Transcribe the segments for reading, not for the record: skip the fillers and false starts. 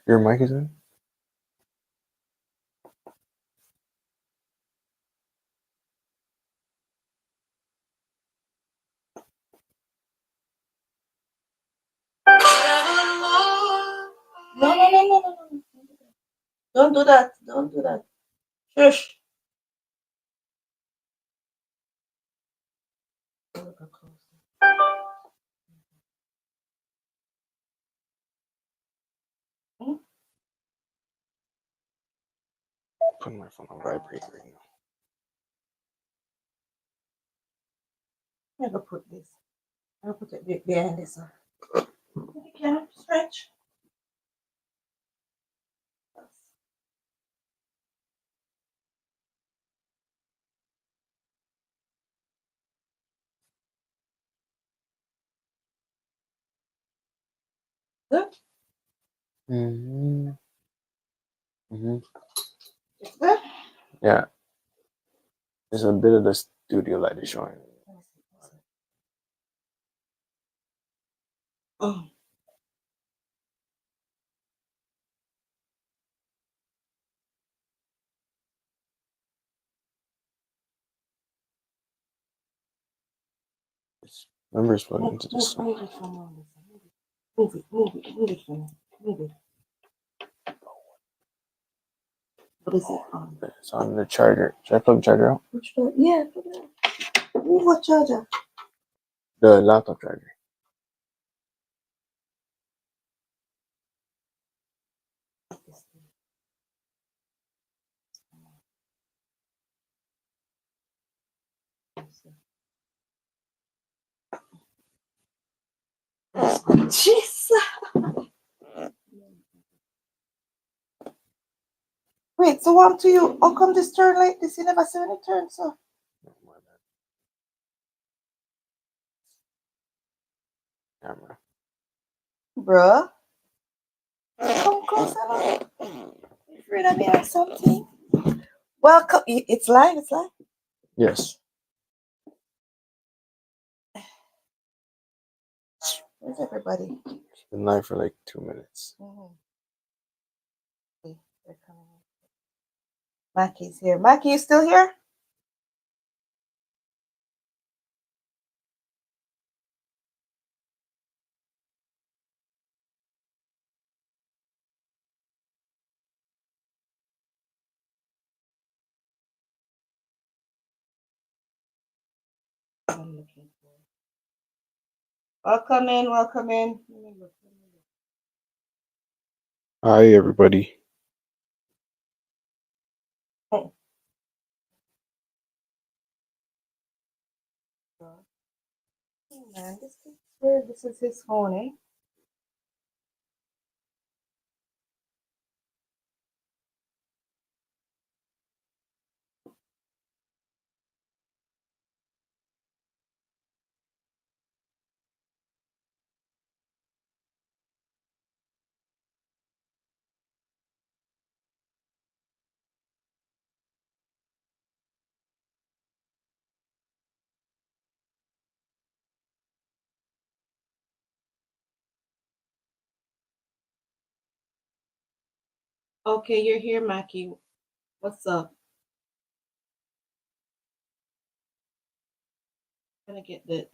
Your mic is in? No, no, no, no, no. Don't do that. Don't do that. Shush. Put my phone on vibrate right now. I'm gonna put this. I'll put it behind this one. You can stretch. Good. Mm-hmm. Mm-hmm. It's good. Yeah. There's a bit of the studio light is showing. Oh. Remember, it's plugged into this. Move it from on this. Move it from me. Move it. What is it on? It's on the charger. Should I plug the charger out? Which one? Yeah, put it out. Move what charger? The laptop charger. Jesus. Wait, so what to you? How come this turn like this? You never see when it turns, so. Camera. Bruh. Come closer. You afraid of me or something? Welcome. It's live, it's live. Yes. Where's everybody? It's been live for like 2 minutes. Okay, they're coming in. Mackie's here. Mackie, you still here? I'm looking for. Welcome in, welcome in. Let me look. Hi, everybody. Oh. Oh man, this is weird. This is his phone, eh? Okay, you're here, Mackie. What's up? I'm gonna get the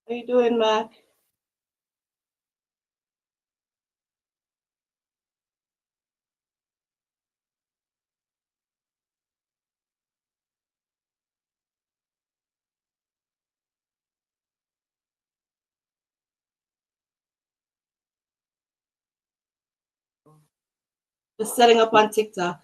How you doing, Mac? Just setting up on TikTok.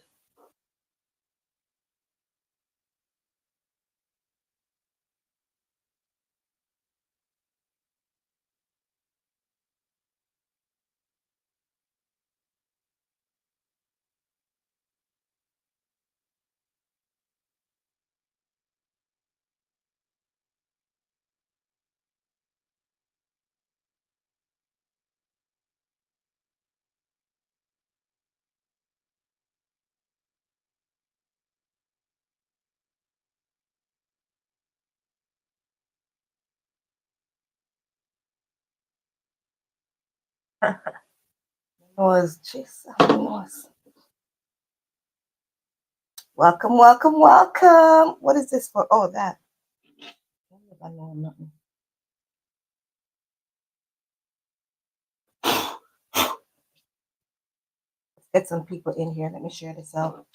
Was Jesus. Welcome, welcome, welcome. What is this for? Oh, that. I know nothing. Let's get some people in here. Let me share this out.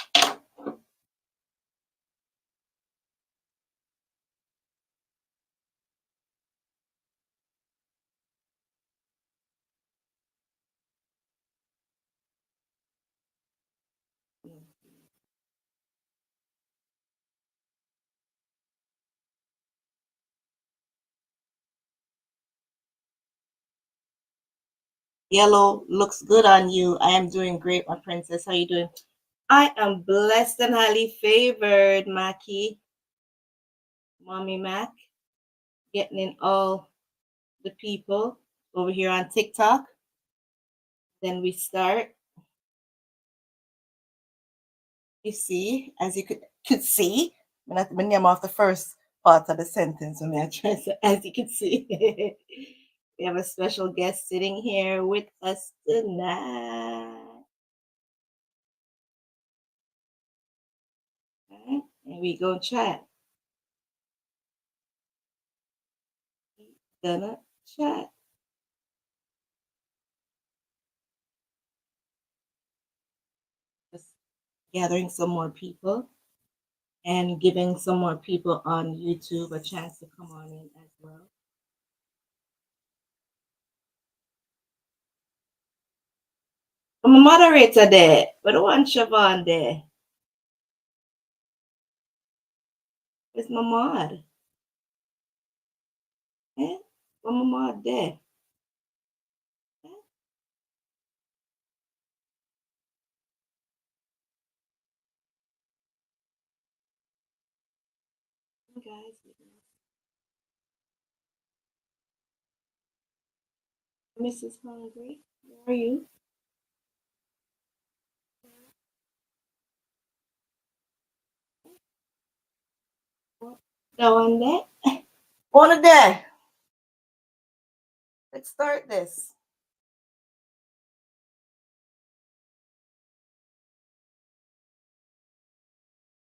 Yellow looks good on you. I am doing great, my princess. How you doing? I am blessed and highly favored, Mackie. Mommy Mac. Getting in all the people over here on TikTok. Then we start. You see, as you could see, when I'm off the first part of the sentence, when I try to, as you can see, we have a special guest sitting here with us tonight. Right, and we go chat. Gonna chat. Just gathering some more people and giving some more people on YouTube a chance to come on in as well. I'm a moderator there, but I want Siobhan there. Where's my mod? Eh? Where's my mod there? Eh? Guys, Mrs. Hungry, where are you? Go on there. On there. Let's start this.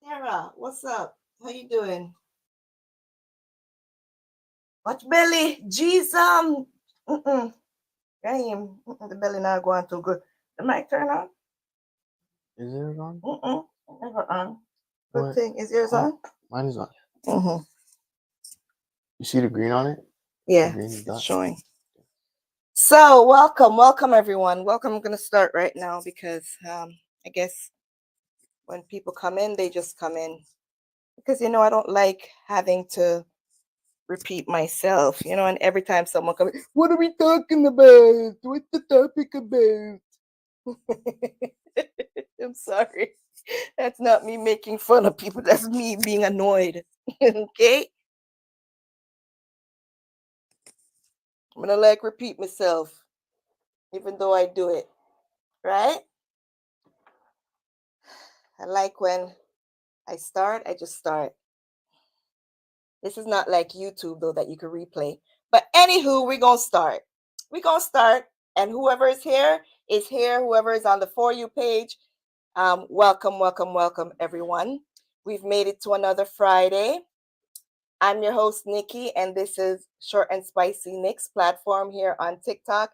Sarah, what's up? How you doing? Watch belly, Jesus. Damn, the belly not going too good. The mic turn on? Is it on? Never on. Good thing. Is yours on? Mine is on. You see the green on it? Yeah, it's showing. So welcome everyone. Welcome. I'm gonna start right now because I guess when people come in, they just come in because I don't like having to repeat myself, and every time someone comes, what are we talking about? What's the topic about? I'm sorry. That's not me making fun of people. That's me being annoyed. Okay? I'm gonna repeat myself, even though I do it. Right? I like when I start, I just start. This is not like YouTube though that you can replay. But anywho, we're gonna start. We're gonna start, and whoever is here is here. Whoever is on the For You page, welcome, welcome, welcome, everyone. We've made it to another Friday. I'm your host, Nikki, and this is ShortnSpicy Nikks platform here on TikTok.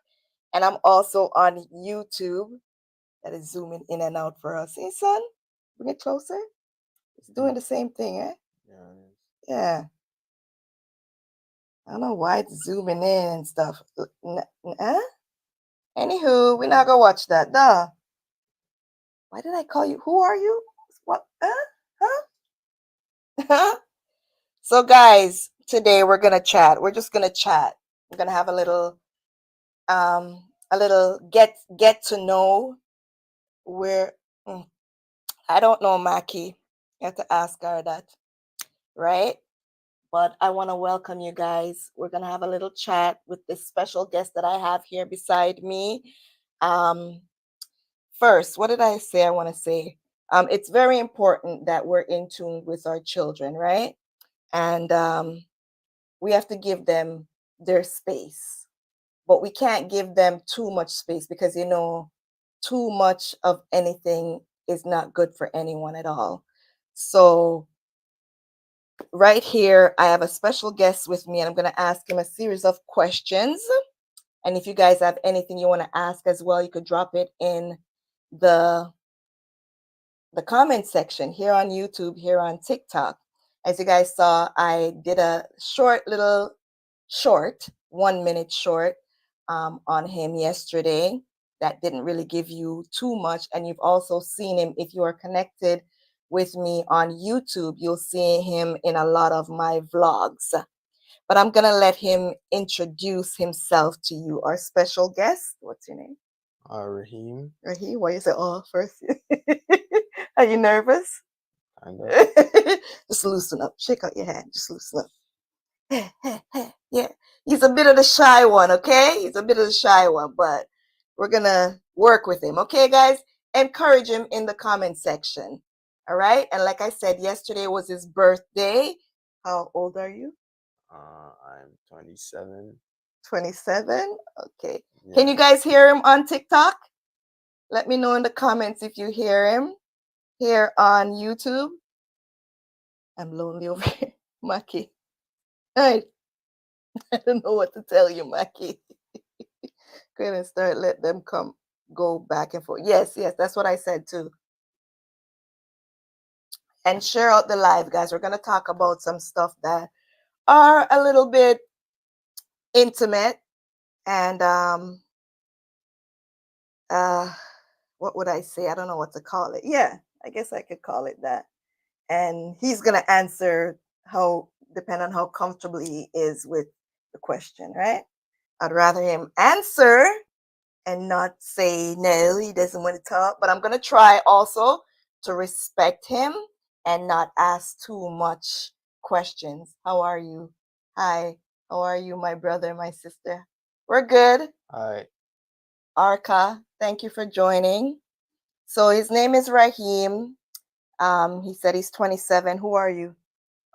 And I'm also on YouTube. That is zooming in and out for us. See, son? Bring it closer. It's doing the same thing, eh? Yeah. I don't know why it's zooming in and stuff. Anywho, we're not gonna watch that. Duh. Why did I call you? Who are you? What? Huh? So, guys, today we're gonna chat. We're just gonna chat. We're gonna have a little get to know where I don't know, Mackie. You have to ask her that, right? But I want to welcome you guys. We're gonna have a little chat with this special guest that I have here beside me. First, what did I say? I want to say it's very important that we're in tune with our children, right? And we have to give them their space. but we can't give them too much space because, you know, too much of anything is not good for anyone at all. So right here, I have a special guest with me, and I'm going to ask him a series of questions. And if you guys have anything you want to ask as well, you could drop it in the comment section here on YouTube, here on TikTok. As you guys saw, I did a short 1 minute short on him yesterday that didn't really give you too much. And you've also seen him, if you are connected with me on YouTube, you'll see him in a lot of my vlogs. But I'm going to let him introduce himself to you. Our special guest, what's your name? Raheem. Raheem, why you say oh first? Are you nervous? Kind of. Just loosen up. Shake out your hand. Just loosen up. Yeah. He's a bit of the shy one, okay? He's a bit of the shy one, but we're going to work with him. Okay, guys? Encourage him in the comment section. All right? And like I said, yesterday was his birthday. How old are you? I'm 27. 27? Okay. Yeah. Can you guys hear him on TikTok? Let me know in the comments if you hear him here on YouTube. I'm lonely over here. Maki. I don't know what to tell you, Maki. Go ahead and start. Let them go back and forth. Yes, that's what I said too. And share out the live, guys. We're going to talk about some stuff that are a little bit intimate and what would I say? I don't know what to call it. Yeah, I guess I could call it that. And he's going to answer depending on how comfortable he is with the question, right? I'd rather him answer and not say no, he doesn't want to talk. But I'm going to try also to respect him and not ask too much questions. How are you? Hi. How are you, my brother, my sister? We're good. Hi. Arka, thank you for joining. So his name is Raheem. He said he's 27. Who are you?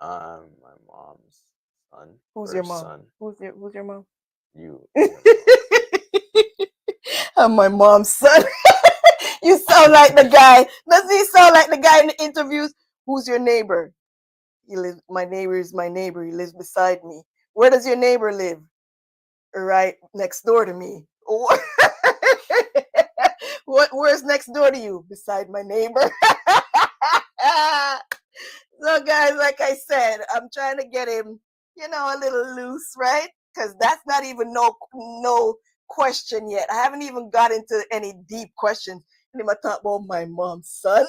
My mom's son. Who's your First mom? son. Who's your mom? You. I'm my mom's son. You sound like the guy. Doesn't he sound like the guy in the interviews? Who's your neighbor? My neighbor is my neighbor. He lives beside me. Where does your neighbor live? Right next door to me. Where's next door to you? Beside my neighbor. So guys, like I said, I'm trying to get him, a little loose, right? Because that's not even no question yet. I haven't even got into any deep questions. And I talk about my mom's son.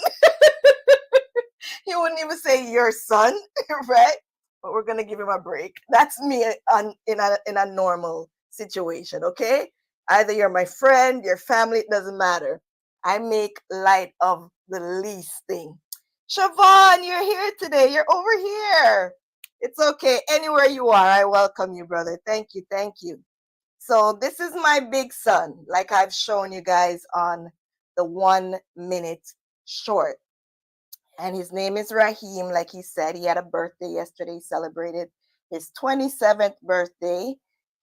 He wouldn't even say your son, right? But we're gonna give him a break. That's me in a normal situation, okay? Either you're my friend, your family, it doesn't matter. I make light of the least thing. Siobhan, you're here today. You're over here. It's okay. Anywhere you are, I welcome you, brother. Thank you. Thank you. So this is my big son, like I've shown you guys on the 1 minute short. And his name is Raheem. Like he said, he had a birthday yesterday. He celebrated his 27th birthday.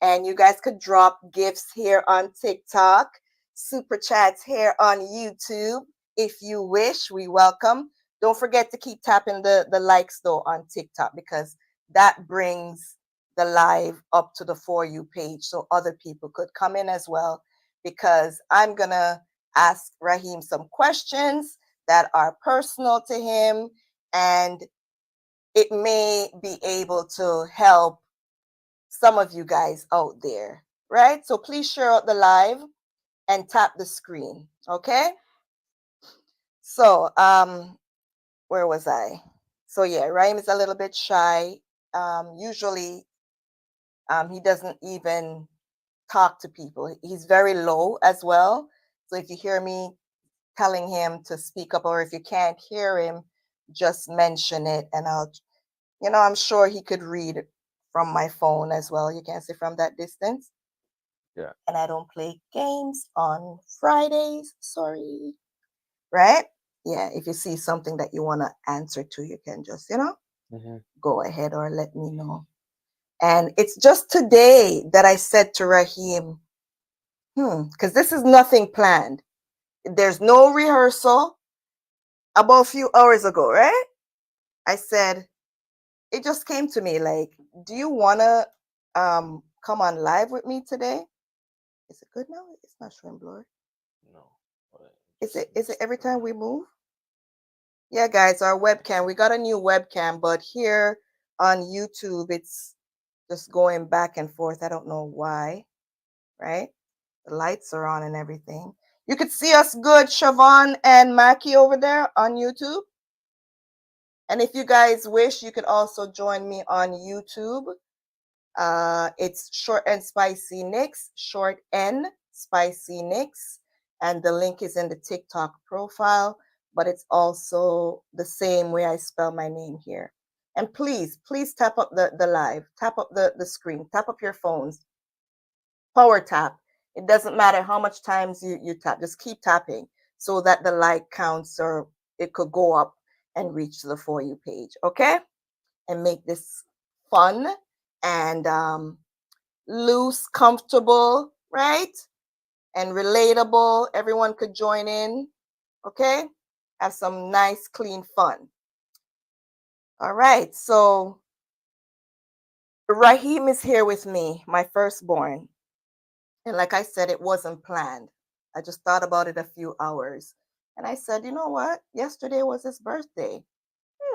And you guys could drop gifts here on TikTok, super chats here on YouTube. If you wish, we welcome. Don't forget to keep tapping the likes though on TikTok, because that brings the live up to the For You page so other people could come in as well, because I'm going to ask Raheem some questions that are personal to him, and it may be able to help some of you guys out there, right? So please share out the live and tap the screen, okay? So, where was I? So yeah, Raheem is a little bit shy. Usually, he doesn't even talk to people. He's very low as well. So if you hear me telling him to speak up, or if you can't hear him, just mention it, and I'm sure he could read from my phone as well. You can see from that distance. Yeah. And I don't play games on Fridays. Sorry. Right? Yeah. If you see something that you want to answer to, you can just, go ahead or let me know. And it's just today that I said to Raheem, Because this is nothing planned. There's no rehearsal. About a few hours ago, right? I said, it just came to me like, do you want to come on live with me today? Is it good now? It's not showing blur. No. Is it every time we move? Yeah, guys, our webcam. We got a new webcam, but here on YouTube, it's just going back and forth. I don't know why, right? The lights are on and everything. You could see us good, Siobhan and Mackie over there on YouTube. And if you guys wish, you could also join me on YouTube. It's ShortnSpicy Nikks, ShortnSpicy Nikks, and the link is in the TikTok profile, but it's also the same way I spell my name here. And please tap up the live, tap up the screen, tap up your phones, power tap. It doesn't matter how much times you tap, just keep tapping so that the like counts or it could go up and reach the For You page, okay? And make this fun and loose, comfortable, right? And relatable. Everyone could join in, okay? Have some nice, clean fun. All right, so Raheem is here with me, my firstborn. And like I said, it wasn't planned. I just thought about it a few hours. And I said, you know what? Yesterday was his birthday.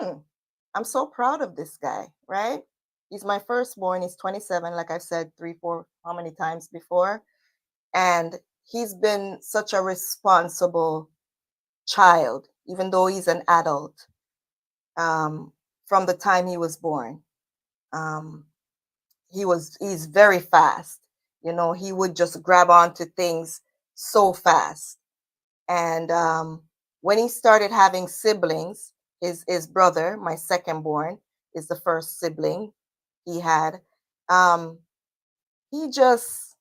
I'm so proud of this guy, right? He's my firstborn. He's 27, like I've said 3, 4, how many times before. And he's been such a responsible child, even though he's an adult, from the time he was born. He's very fast. You know, he would just grab onto things so fast. And when he started having siblings, his brother, my second born, is the first sibling he had. He just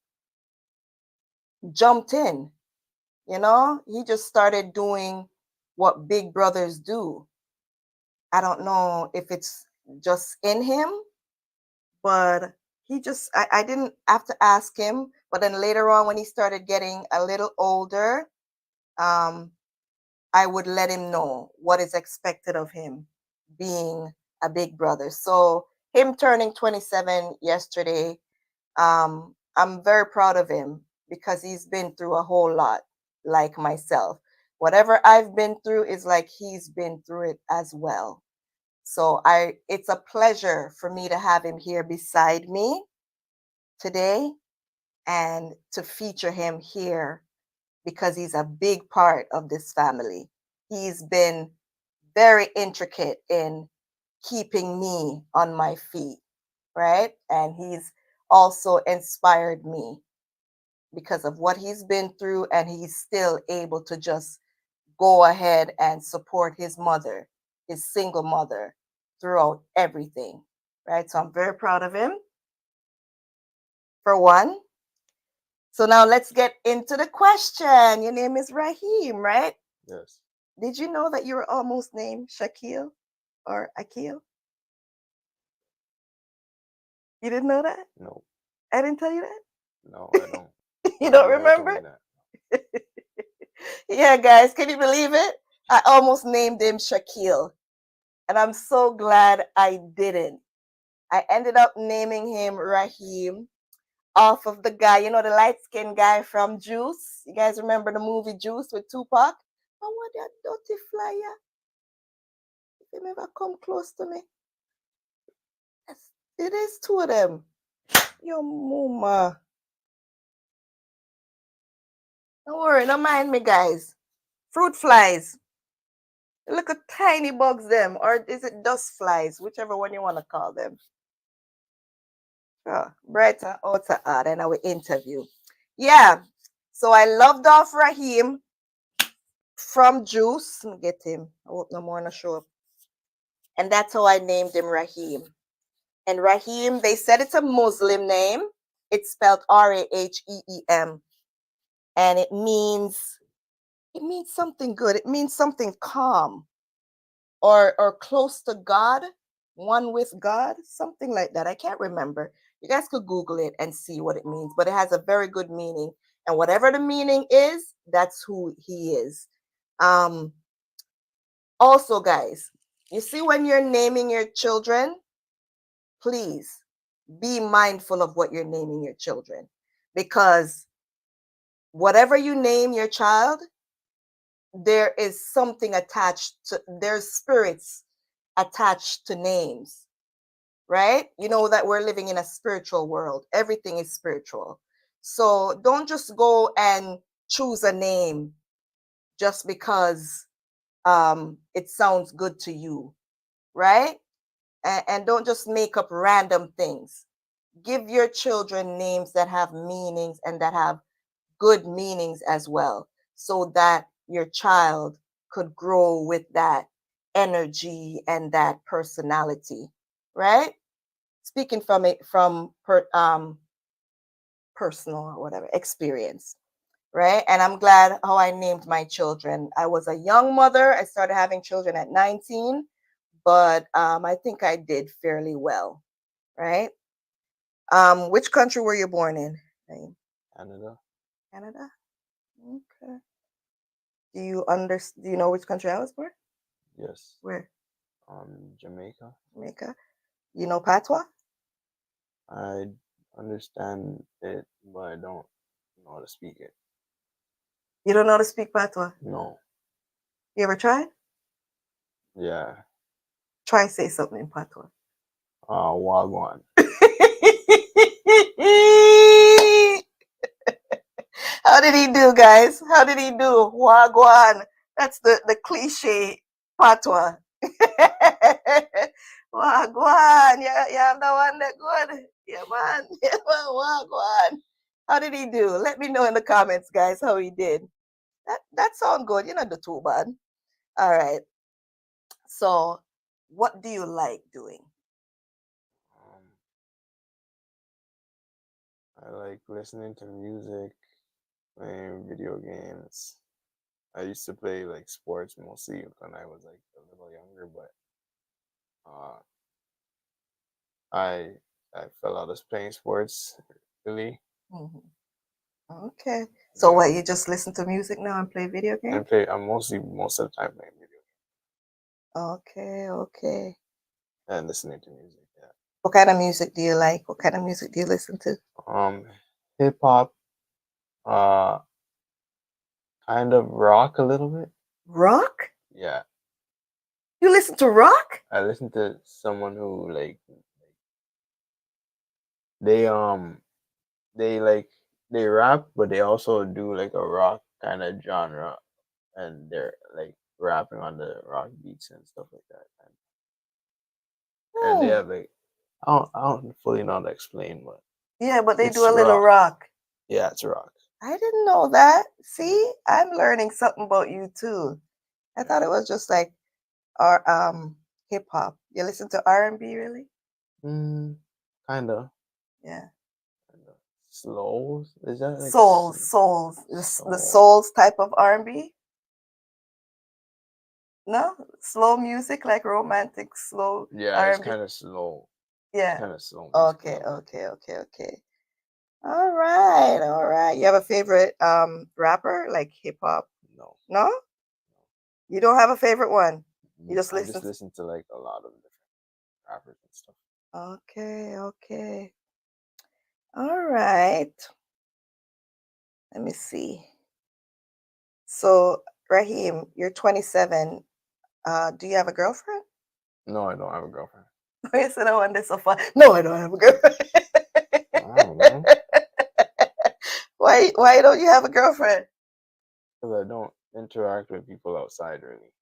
jumped in, you know, he just started doing what big brothers do. I don't know if it's just in him, but I didn't have to ask him. But then later on, when he started getting a little older, I would let him know what is expected of him being a big brother. So him turning 27 yesterday, I'm very proud of him because he's been through a whole lot like myself. Whatever I've been through is like he's been through it as well. So it's a pleasure for me to have him here beside me today and to feature him here because he's a big part of this family. He's been very intricate in keeping me on my feet, right? And he's also inspired me because of what he's been through, and he's still able to just go ahead and support his mother, his single mother, throughout everything, right? So I'm very proud of him, for one. So now let's get into the question. Your name is Raheem, right? Yes. Did you know that you were almost named Shaquille or Akil? You didn't know that? No. I didn't tell you that? No, I don't. You I don't never told me remember? that. Yeah, guys, can you believe it? I almost named him Shaquille, and I'm so glad I didn't. I ended up naming him Raheem off of the guy, you know, the light-skinned guy from Juice. You guys remember the movie Juice with Tupac? I want that dirty flyer. If you ever come close to me. Yes, it is two of them. Your mama. Don't worry, don't mind me, guys. Fruit flies. Look at tiny bugs, them. Or is it dust flies? Whichever one you want to call them. Oh, brighter, outer, odd, and our interview. Yeah. So I loved off Raheem from Juice. Let me get him. I hope no more on the show. And that's how I named him Raheem. And Raheem, they said it's a Muslim name. It's spelled Raheem. And it means something good. It means something calm or close to God, one with God, something like that. I can't remember. You guys could Google it and see what it means, but it has a very good meaning. And whatever the meaning is, that's who he is. Also, guys, you see, when you're naming your children, please be mindful of what you're naming your children, because whatever you name your child, there is something attached to, there's spirits attached to names, right? You know that we're living in a spiritual world. Everything is spiritual. So don't just go and choose a name just because it sounds good to you, right? And don't just make up random things. Give your children names that have meanings and that have good meanings as well, so that your child could grow with that energy and that personality, right? Speaking from it from personal or whatever experience, right? And I'm glad how I named my children. I was a young mother. I started having children at 19, but I think I did fairly well, right? Which country were you born in? Canada. Canada. Okay. Do you know which country I was born? Yes. Where? Jamaica. Jamaica. You know patois? I understand it, but I don't know how to speak it. You don't know how to speak patois? No. You ever tried? Yeah. Try say something in patois. Wagwan. How did he do, guys? How did he do? Wagwan. That's the cliche patois. Wagwan. Yeah, you have the one that good. Yeah, man. Yeah, man. Wagwan. How did he do? Let me know in the comments, guys, how he did. That sounds good. You're not too bad. All right. So, what do you like doing? I like listening to music, playing video games. I used to play like sports mostly when I was like a little younger, but I fell out of playing sports really. Mm-hmm. Okay. So what, you just listen to music now and play video games? I'm most of the time playing video games. Okay. And listening to music, yeah. What kind of music do you like? What kind of music do you listen to? Hip hop, kind of rock a little bit. Rock? Yeah. You listen to rock? I listen to someone who they rap, but they also do like a rock kind of genre, and they're like rapping on the rock beats and stuff like that. And they have like I don't fully know how to explain, but yeah, but they do a little rock. Yeah, it's rock. I didn't know that. See, I'm learning something about you too. I thought it was just like our hip hop. You listen to R&B, really? Kinda. Yeah. Souls? Is that like souls? The souls type of R&B? No, slow music, like romantic slow. Yeah, R&B? it's kind of slow. Yeah. Kind of slow. Okay. All right. You have a favorite rapper, like hip hop? No? You don't have a favorite one? You just listen? I just listen to like a lot of different rappers and stuff. Okay. All right. Let me see. So, Raheem, you're 27. Do you have a girlfriend? No, I don't have a girlfriend. You said I want this so far. No, I don't have a girlfriend. I don't know. Why don't you have a girlfriend? Because I don't interact with people outside really.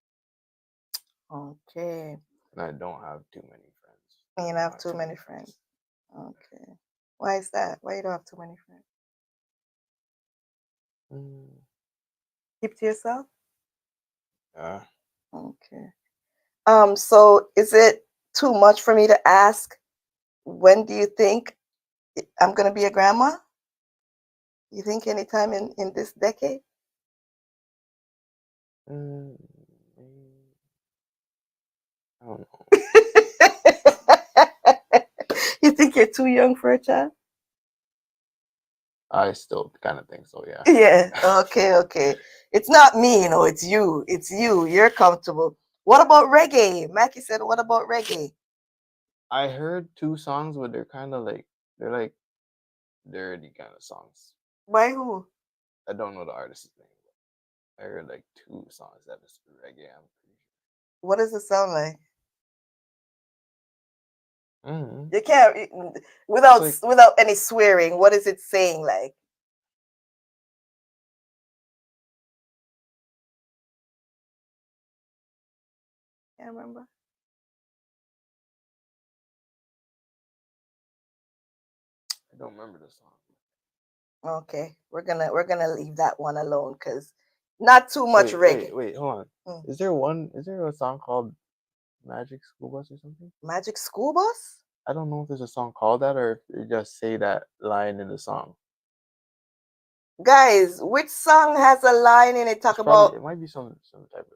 Okay. And I don't have too many friends. You don't have too many friends. Okay. Why is that? Why you don't have too many friends? Keep to yourself? Yeah. Okay. So is it too much for me to ask, when do you think I'm gonna be a grandma? You think anytime in this decade? I don't know. You think you're too young for a child? I still kind of think so, yeah. Yeah. Okay. It's not me, it's you. It's you. You're comfortable. What about reggae? Mackie said, what about reggae? I heard two songs, but they're like dirty kind of songs. By who? I don't know the artist's name, but I heard like two songs that is reggae. I'm pretty What does it sound like? sure. You can't It's like without any swearing. What is it saying like? Can't remember. I don't remember the song. Okay, we're gonna leave that one alone because not too much reggae. Wait, hold on. Mm. Is there a song called Magic School Bus or something? Magic School Bus? I don't know if there's a song called that or if you just say that line in the song. Guys, which song has a line in it talk about It might be some type of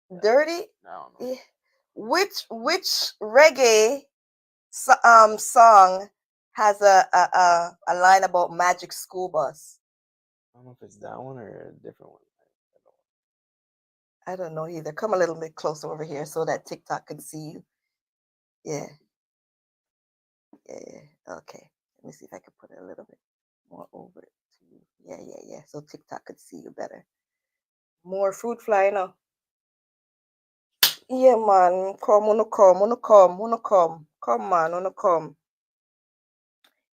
song. dirty? I don't know. Eh, which reggae song has a line about Magic School Bus? I don't know if it's that one or a different one. I don't know either. Come a little bit closer over here so that TikTok can see you. Yeah. Okay. Let me see if I can put it a little bit more over to you. Yeah. So TikTok could see you better. More fruit fly now. Yeah, man. Come, wanna come, wanna come, wanna come. Come, man, wanna come.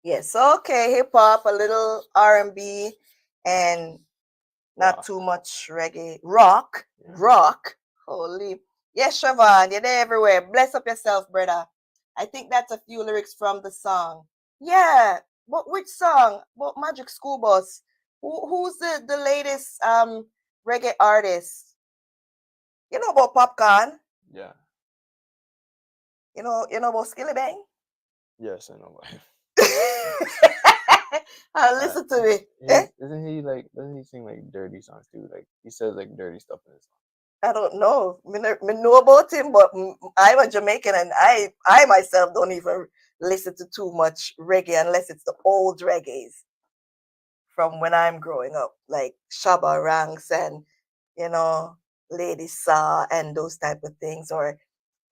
Yes, okay. Hip hop, a little R&B, and not Rock. too much reggae. Rock. Yeah. Rock. Holy. Yes, Siobhan, you're there everywhere. Bless up yourself, brother. I think that's a few lyrics from the song. Yeah. But which song? What Magic School Bus? Who's the latest reggae artist? You know about Popcorn? Yeah. You know about Skilly Bang? Yes, I know. Listen to me. Isn't he like? Doesn't he sing like dirty songs too? Like he says like dirty stuff in his song. I don't know. Me know about him, but I'm a Jamaican, and I myself don't even listen to too much reggae unless it's the old reggaes from when I'm growing up, like Shabba Ranks and you know Lady Saw and those type of things, or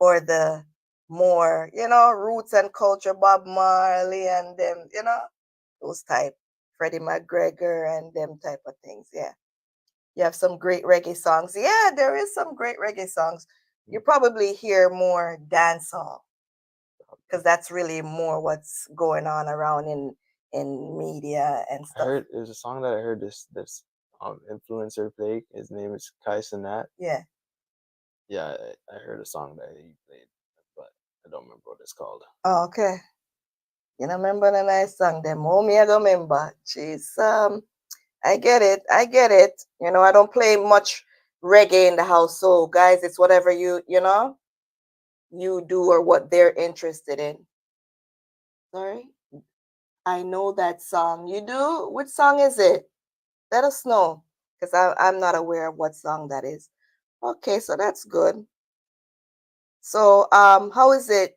the more roots and culture, Bob Marley and them, those type, Freddie McGregor and them type of things. Yeah. You have some great reggae songs. Yeah, there is some great reggae songs. You probably hear more dancehall because that's really more what's going on around in media and I stuff. heard there's a song that I heard this influencer play. His name is Kai Cenat. Yeah. Yeah, I heard a song that he played, but I don't remember what it's called. Oh, okay. You know, remember the nice song them? Oh, me I don't remember. Jeez, I get it. I get it. I don't play much reggae in the house, so guys, it's whatever you do or what they're interested in. Sorry, I know that song. You do? Which song is it? Let us know, because I'm not aware of what song that is. Okay, so that's good. So, how is it?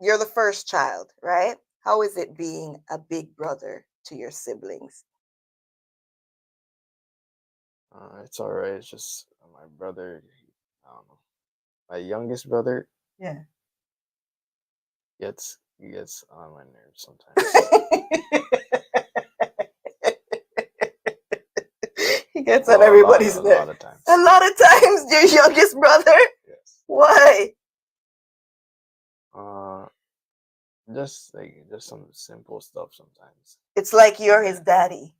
You're the first child, right? How is it being a big brother to your siblings? It's alright. It's just my brother. I don't know. My youngest brother Yeah. he gets on my nerves sometimes. He gets on Well, everybody's a nerves. lot of times. A lot of times, your youngest brother. Yes. Why? Uh, just some simple stuff sometimes. It's like you're his daddy.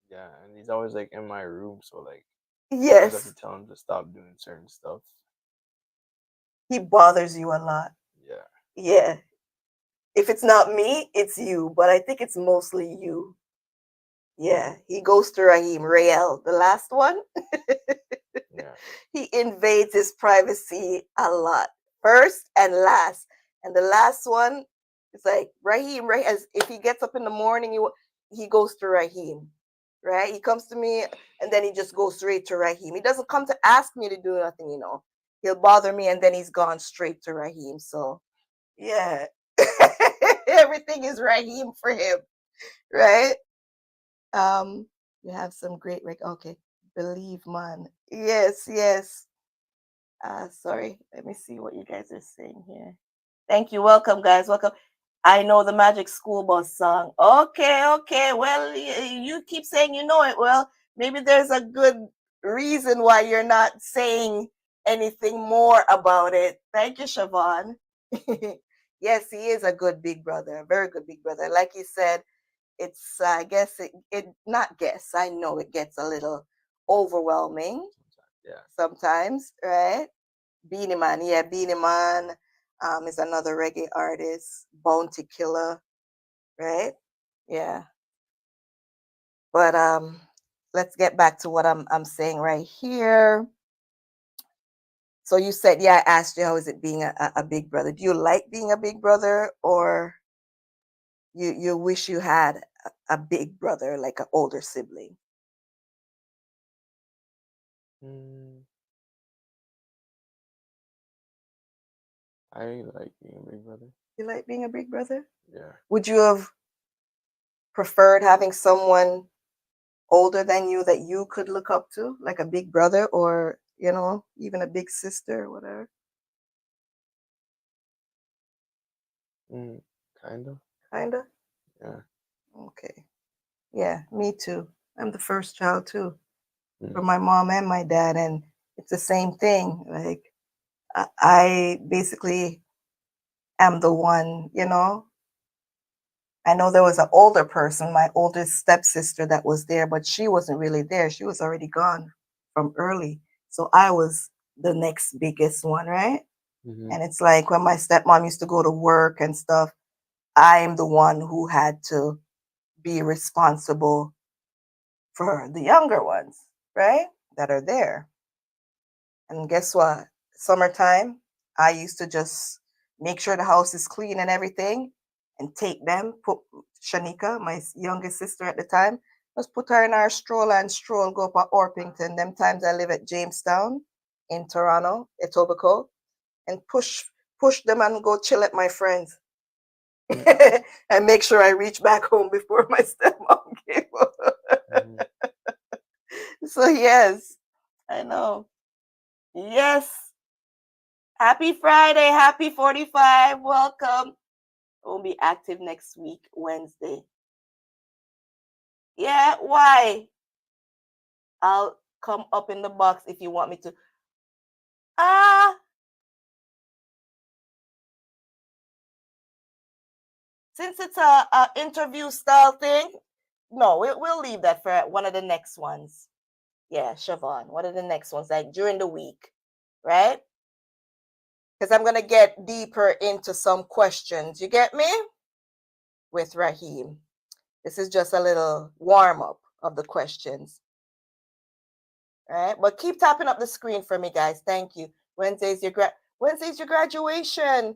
Yeah, and he's always like in my room, so like I always have Yes. to tell him to stop doing certain stuff. He bothers you a lot. Yeah. Yeah. If it's not me, it's you, but I think it's mostly you. Yeah, he goes to Raheem Rael, the last one. Yeah. He invades his privacy a lot, first and last. And the last one, it's like Raheem. As if he gets up in the morning, he goes to Raheem, right? He comes to me, and then he just goes straight to Raheem. He doesn't come to ask me to do nothing. He'll bother me, and then he's gone straight to Raheem. So, yeah, everything is Raheem for him. Right? You have some great okay. Believe man. Yes, yes. Sorry. Let me see what you guys are saying here. Thank you. Welcome, guys. Welcome. I know the Magic School Bus song. Okay, okay. Well, you keep saying you know it. Well, maybe there's a good reason why you're not saying anything more about it. Thank you, Siobhan. Yes, he is a good big brother, a very good big brother. Like you said, it's I guess it not guess. I know it gets a little overwhelming Yeah. sometimes, right? Beanie Man, yeah, Beanie Man is another reggae artist. Bounty Killer, right? Yeah. But let's get back to what I'm saying right here. So you said, yeah, I asked you how is it being a big brother? Do you like being a big brother, or you wish you had a big brother, like an older sibling? Mm, I like being a big brother. You like being a big brother? Yeah. Would you have preferred having someone older than you that you could look up to, like a big brother, or even a big sister or whatever? Mm, kind of. Kinda. Yeah. Okay. Yeah, me too. I'm the first child too, Mm, from my mom and my dad, and it's the same thing. Like I basically am the one. I know there was an older person, my oldest stepsister, that was there, but she wasn't really there. She was already gone from early. So I was the next biggest one, right? mm-hmm. And it's like when my stepmom used to go to work and stuff, I'm the one who had to be responsible for the younger ones, right? That are there. And guess what? Summertime, I used to just make sure the house is clean and everything and take them, put Shanika, my youngest sister at the time, just put her in our stroller and stroll, go up at Orpington. Them times I live at Jamestown in Toronto, Etobicoke, and push them and go chill at my friends. Mm, And make sure I reach back home before my stepmom came home. mm-hmm. So yes, I know. Yes. Happy Friday. Happy 45. Welcome. We'll be active next week, Wednesday. Yeah, why? I'll come up in the box if you want me to. Ah, since it's a interview style thing, no, we'll leave that for one of the next ones. Yeah, Siobhan, one of the next ones, like during the week, right? Because I'm gonna get deeper into some questions. You get me? With Raheem. This is just a little warm up of the questions. All right, but keep tapping up the screen for me, guys. Thank you. Wednesday's your graduation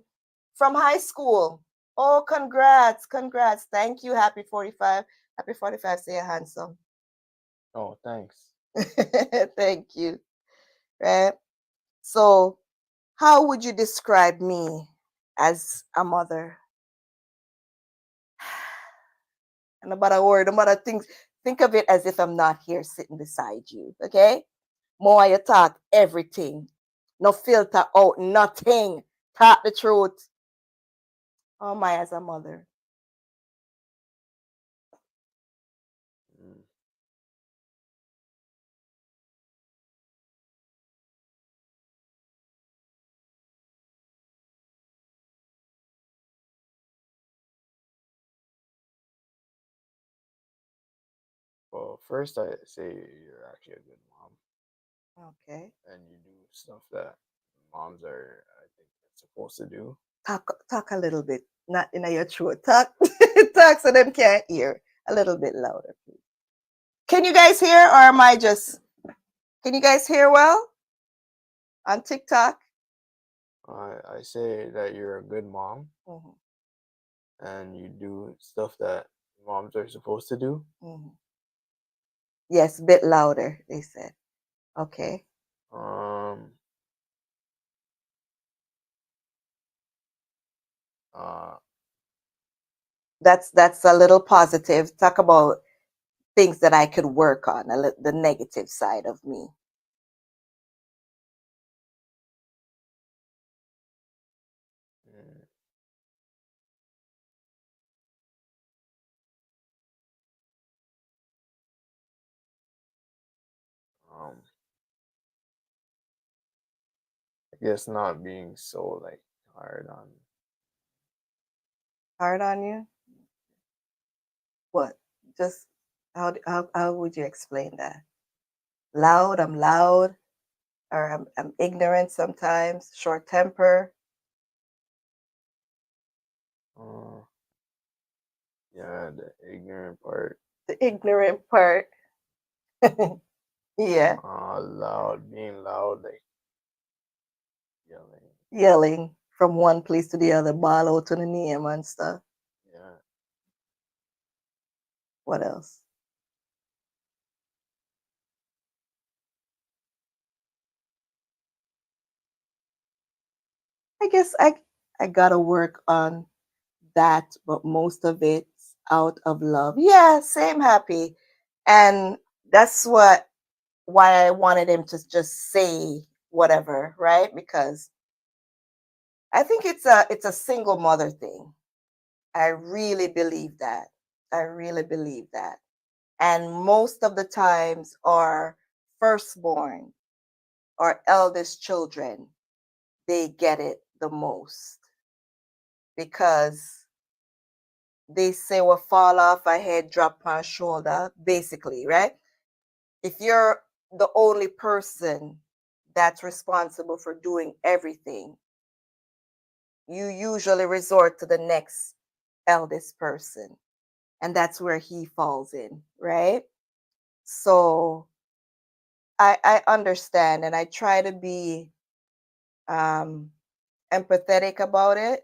from high school. Oh, congrats, congrats. Thank you. Happy 45. Happy 45. Say a handsome. Oh, thanks. Thank you. Right. So, how would you describe me as a mother? And about a word, about a things. Think of it as if I'm not here sitting beside you. Okay. More you talk everything. No filter out nothing. Talk the truth. Oh my, as a mother. Mm. Well, first I say you're actually a good mom, Okay. and you do stuff that moms are, I think, supposed to do. Talk a little bit. Not in your throat. Talk talk so them can't hear. A little bit louder, please. Can you guys hear, or am I just can you guys hear well on TikTok? I say that you're a good mom, Mm-hmm. and you do stuff that moms are supposed to do. Mm-hmm. Yes, bit louder, they said. Okay. Um. Uh. That's a little positive. Talk about things that I could work on, the negative side of me. Mm, Um, I guess not being so like hard on. Hard on you? What? Just how would you explain that? Loud, I'm loud, or I'm ignorant sometimes, short temper. Uh, yeah, the ignorant part. The ignorant part. Yeah, Loud, being loud, like yelling. yelling from one place to the other, ball out to the name and stuff. Yeah. What else? I guess I gotta work on that, but most of it's out of love. Yeah, same happy. And that's why I wanted him to just say whatever, right? Because I think it's a single mother thing. I really believe that. I really believe that. And most of the times our firstborn or eldest children, they get it the most because they say what fall off a head, drop on shoulder, basically, right? If you're the only person that's responsible for doing everything, you usually resort to the next eldest person. And that's where he falls in, right? So I understand and I try to be um, empathetic about it,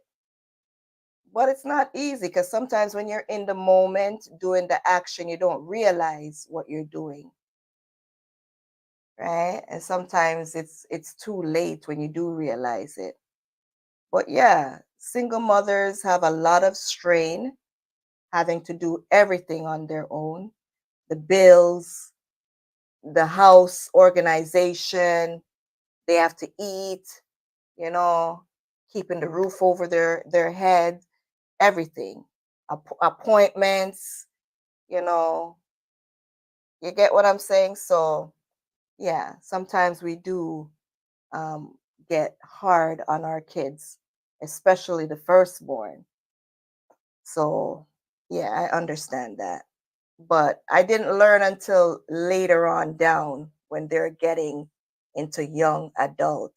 but it's not easy because sometimes when you're in the moment doing the action, you don't realize what you're doing, right? And sometimes it's too late when you do realize it. But yeah, single mothers have a lot of strain having to do everything on their own. The bills, the house organization, they have to eat, you know, keeping the roof over their head, everything. Appointments, you know, you get what I'm saying? So, yeah, sometimes we do um, get hard on our kids, especially the firstborn. So, yeah, I understand that. But I didn't learn until later on down when they're getting into young adult.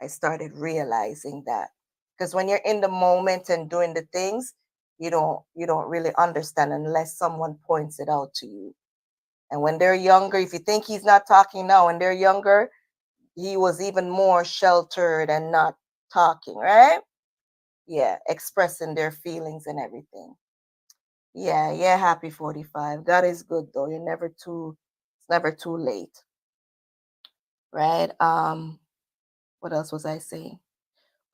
I started realizing that because when you're in the moment and doing the things, you don't really understand unless someone points it out to you. And when they're younger, if you think he's not talking now, when they're younger, he was even more sheltered and not talking, right? Yeah, expressing their feelings and everything. Yeah, yeah, happy 45. God is good though. It's never too late, right? What else was I saying?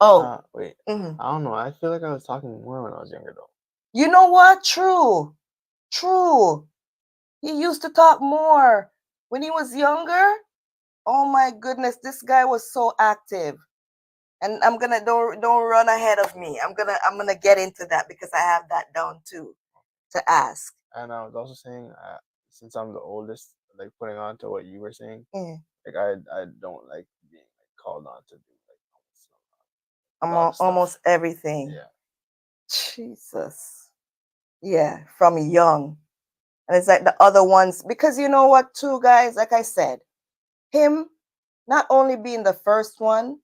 Oh, Wait. mhm. I don't know. I feel like I was talking more when I was younger though. You know what? True. True. He used to talk more when he was younger. Oh my goodness, this guy was so active. And I'm gonna don't run ahead of me. I'm gonna get into that because I have that down too to ask. And I was also saying, since I'm the oldest, like putting on to what you were saying, Mm. like I don't like being like called on to do like a lot of stuff. Almost everything. Yeah. Jesus. Yeah, from young. And it's like the other ones, because you know what, too, guys, like I said, him not only being the first one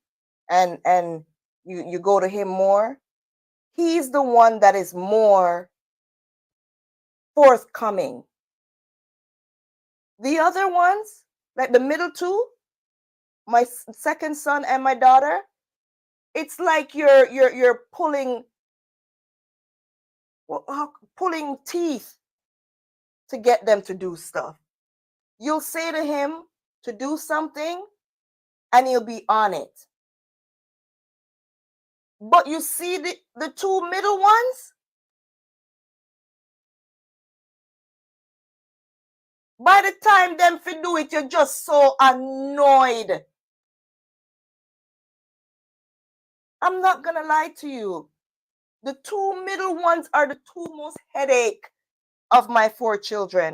and you go to him more, he's the one that is more forthcoming. The other ones, like the middle two, my second son and my daughter, it's like you're pulling teeth to get them to do stuff. You'll say to him to do something and he'll be on it. But you see the two middle ones, By the time them fi do it, you're just so annoyed. I'm not gonna lie to you. The two middle ones are the two most headache of my 4 children.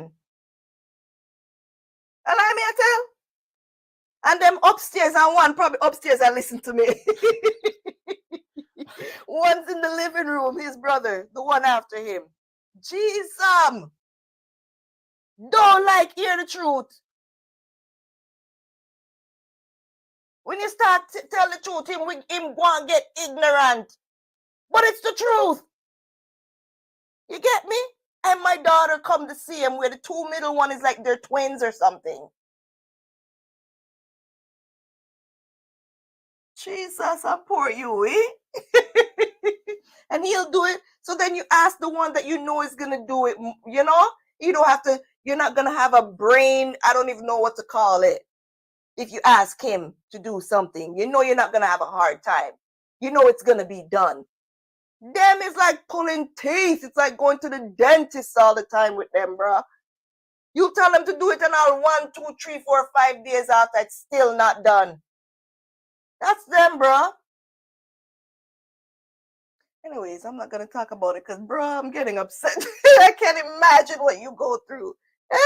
And I may tell. And them upstairs, and one probably upstairs and listen to me. One's in the living room, his brother, the one after him. Jesus! Don't like hear the truth. When you start to tell the truth, him go and get ignorant. But it's the truth. You get me? And my daughter come to see him where the two middle one is like they're twins or something. Jesus, I poor you, eh? And he'll do it. So then you ask the one that you know is gonna do it, you know? You don't have to, you're not gonna have a brain, I don't even know what to call it. If you ask him to do something, you know you're not gonna have a hard time. You know it's gonna be done. Them is like pulling teeth. It's like going to the dentist all the time with them, bro. You tell them to do it and all 1, 2, 3, 4, 5 days after, it's still not done. That's them, bro. Anyways, I'm not gonna talk about it because, bro, I'm getting upset. I can't imagine what you go through. Eh?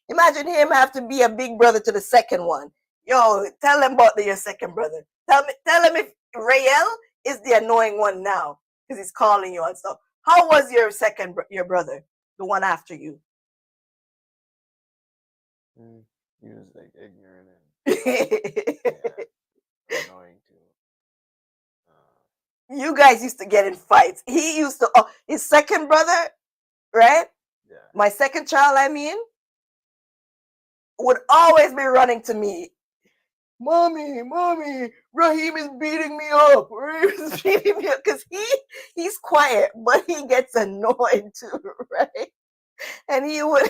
Imagine him have to be a big brother to the second one. Yo, tell him about your second brother. Tell him if Rael is the annoying one now because he's calling you and stuff. How was your your brother, the one after you? He was like ignorant and annoying too. You guys used to get in fights. He used to, his second brother, right? Yeah. My second child, I mean, would always be running to me. Mommy, Raheem is beating me up. Raheem is beating me up because he's quiet, but he gets annoyed too, right? And he would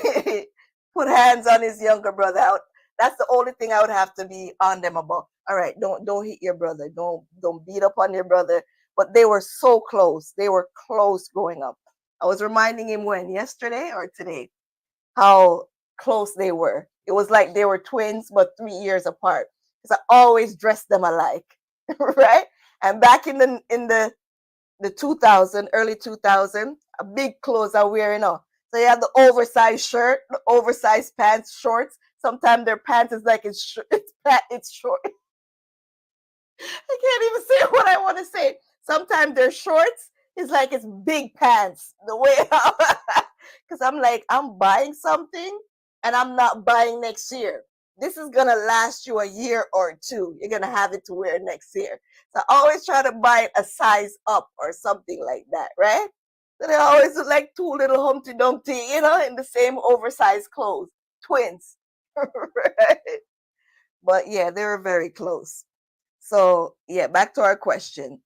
put hands on his younger brother out. That's the only thing I would have to be on them about. All right, don't hit your brother. Don't beat up on your brother. But they were so close. They were close growing up. I was reminding him yesterday or today, how close they were. It was like they were twins, but 3 years apart. Because I always dressed them alike, right? And back in the 2000, early 2000, a big clothes I wear, So you have the oversized shirt, the oversized pants, shorts. Sometimes their pants is like it's short. I can't even say what I want to say. Sometimes their shorts is like it's big pants. The way because I'm like, I'm buying something and I'm not buying next year. This is gonna last you a year or two. You're gonna have it to wear next year. So I always try to buy a size up or something like that, right? So they always look like two little Humpty Dumpty, in the same oversized clothes. Twins. Right? But yeah, they were very close. So yeah, back to our question.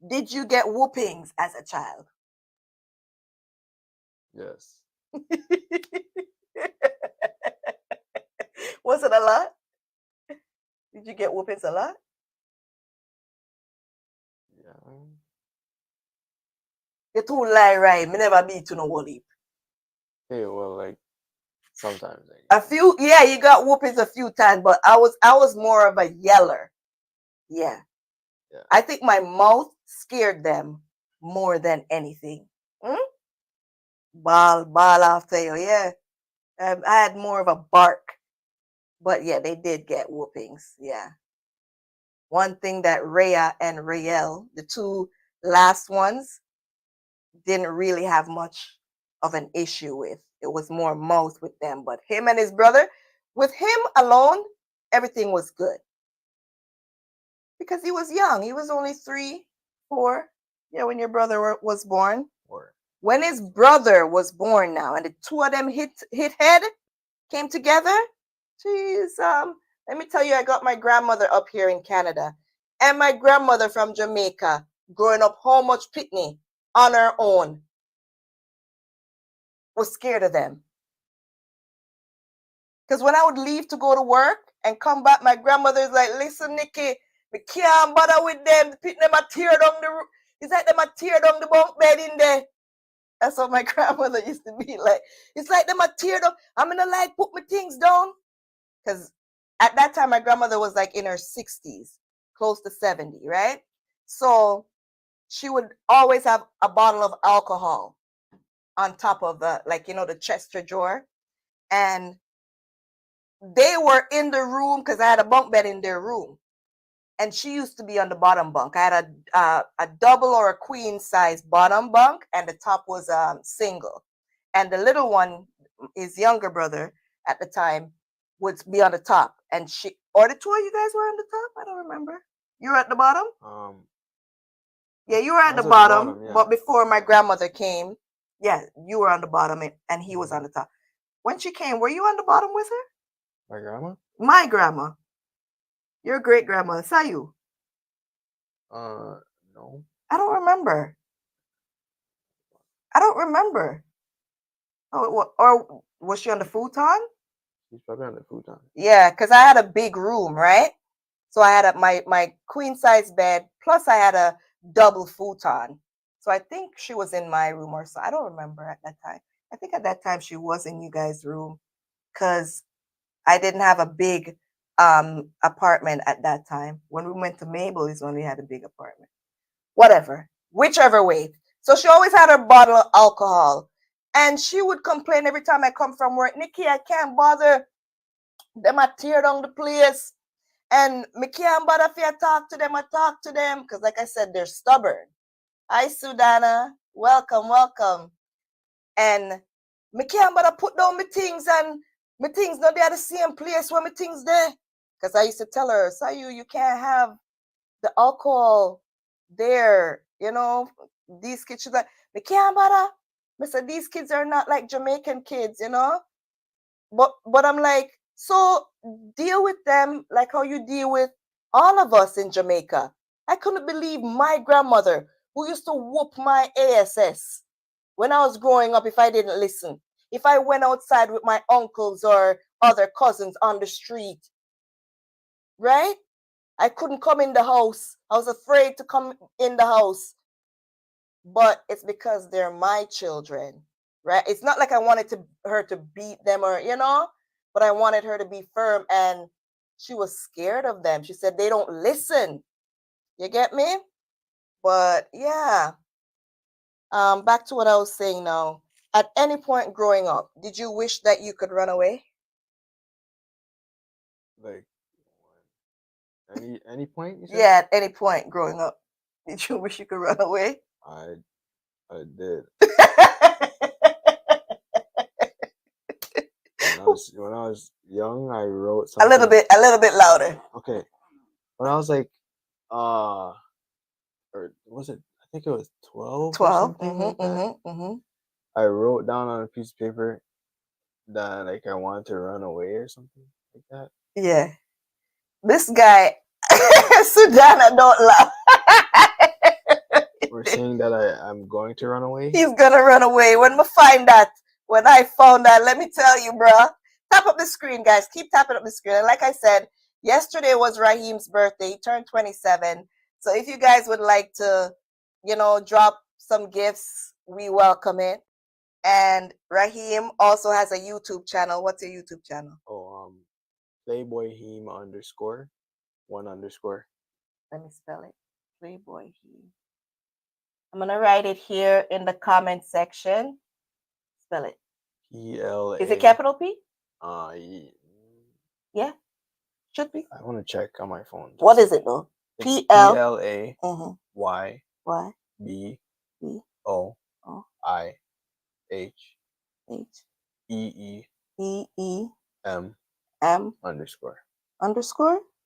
Did you get whoopings as a child? Yes. Was it a lot? Did you get whoopings a lot? Yeah. You too lie, right? Me never beat you no whole heap. Hey, well, like sometimes. A few, yeah, you got whoopings a few times, but I was more of a yeller. Yeah. I think my mouth scared them more than anything. Ball after you, yeah. I had more of a bark. But yeah, they did get whoopings. Yeah. One thing that Rhea and Rael, the two last ones, didn't really have much of an issue with. It was more mouth with them. But him and his brother, with him alone, everything was good. Because he was young. He was only 3, 4. Yeah, when your brother was born. 4. When his brother was born now, and the two of them hit head, came together. Jeez, let me tell you, I got my grandmother up here in Canada, and my grandmother from Jamaica, growing up how much pitney on her own, was scared of them. Because when I would leave to go to work and come back, my grandmother's like, listen, Nikki, we can't bother with them. Them a tear down the roof. It's like them a tear down the bunk bed in there. That's what my grandmother used to be like. It's like them a tear down. I'm gonna like put my things down. Because at that time my grandmother was like in her 60s, close to 70, right? So she would always have a bottle of alcohol on top of the, like, the Chester drawer. And they were in the room because I had a bunk bed in their room. And she used to be on the bottom bunk. I had a double or a queen size bottom bunk, and the top was single. And the little one, his younger brother at the time, would be on the top. And she, or the two of you guys were on the top. I don't remember. You were at the bottom. Yeah, you were at the bottom. Yeah. But before my grandmother came, yeah, you were on the bottom, and he was on the top. When she came, were you on the bottom with her? My grandma? My grandma. Your great grandma. Saw you? No. I don't remember. I don't remember. Oh, or was she on the futon? She's probably on the futon. Yeah, because I had a big room, right? So I had my queen size bed, plus I had a double futon. So I think she was in my room or so. I don't remember at that time. I think at that time she was in you guys' room, because I didn't have a big apartment at that time. When we went to Mabel is when we had a big apartment. Whatever, whichever way. So she always had her bottle of alcohol, and she would complain every time I come from work, Nikki, I can't bother. Them I tear down the place, and me can't bother if I talk to them. I talk to them because, like I said, they're stubborn. Hi, Sudana. Welcome, welcome. And me can't bother put down my things, and my things not there the same place where my things there. Because I used to tell her, Sayu, you can't have the alcohol there, these kids should like, me can't bother. I said, these kids are not like Jamaican kids, But I'm like, so deal with them like how you deal with all of us in Jamaica. I couldn't believe my grandmother, who used to whoop my ass when I was growing up if I didn't listen. If I went outside with my uncles or other cousins on the street, right? I couldn't come in the house. I was afraid to come in the house. But it's because they're my children, right? It's not like I wanted her to beat them or, but I wanted her to be firm, and she was scared of them. She said they don't listen. You get me? But yeah, back to what I was saying now. At any point growing up, did you wish that you could run away? Like any point, you said? Yeah, at any point growing up, did you wish you could run away? I did. When I was young, I wrote something. A little bit louder. Okay. When I was like, or was it? I think it was 12. 12. Or something like that. I wrote down on a piece of paper that like I wanted to run away or something like that. Yeah. This guy, Sudana, don't laugh. We're saying that I'm going to run away. He's gonna run away. When I found that, let me tell you, bruh. Tap up the screen, guys. Keep tapping up the screen. And like I said, yesterday was Raheem's birthday. He turned 27. So if you guys would like to, drop some gifts, we welcome it. And Raheem also has a YouTube channel. What's your YouTube channel? Oh, PlayboyHeem _ 1_. Let me spell it. PlayboyHeem. I'm gonna write it here in the comment section. Spell it. PLA. Is it capital P? Yeah. Should be. I want to check on my phone. What is it though? PLA Y B O I H E M _.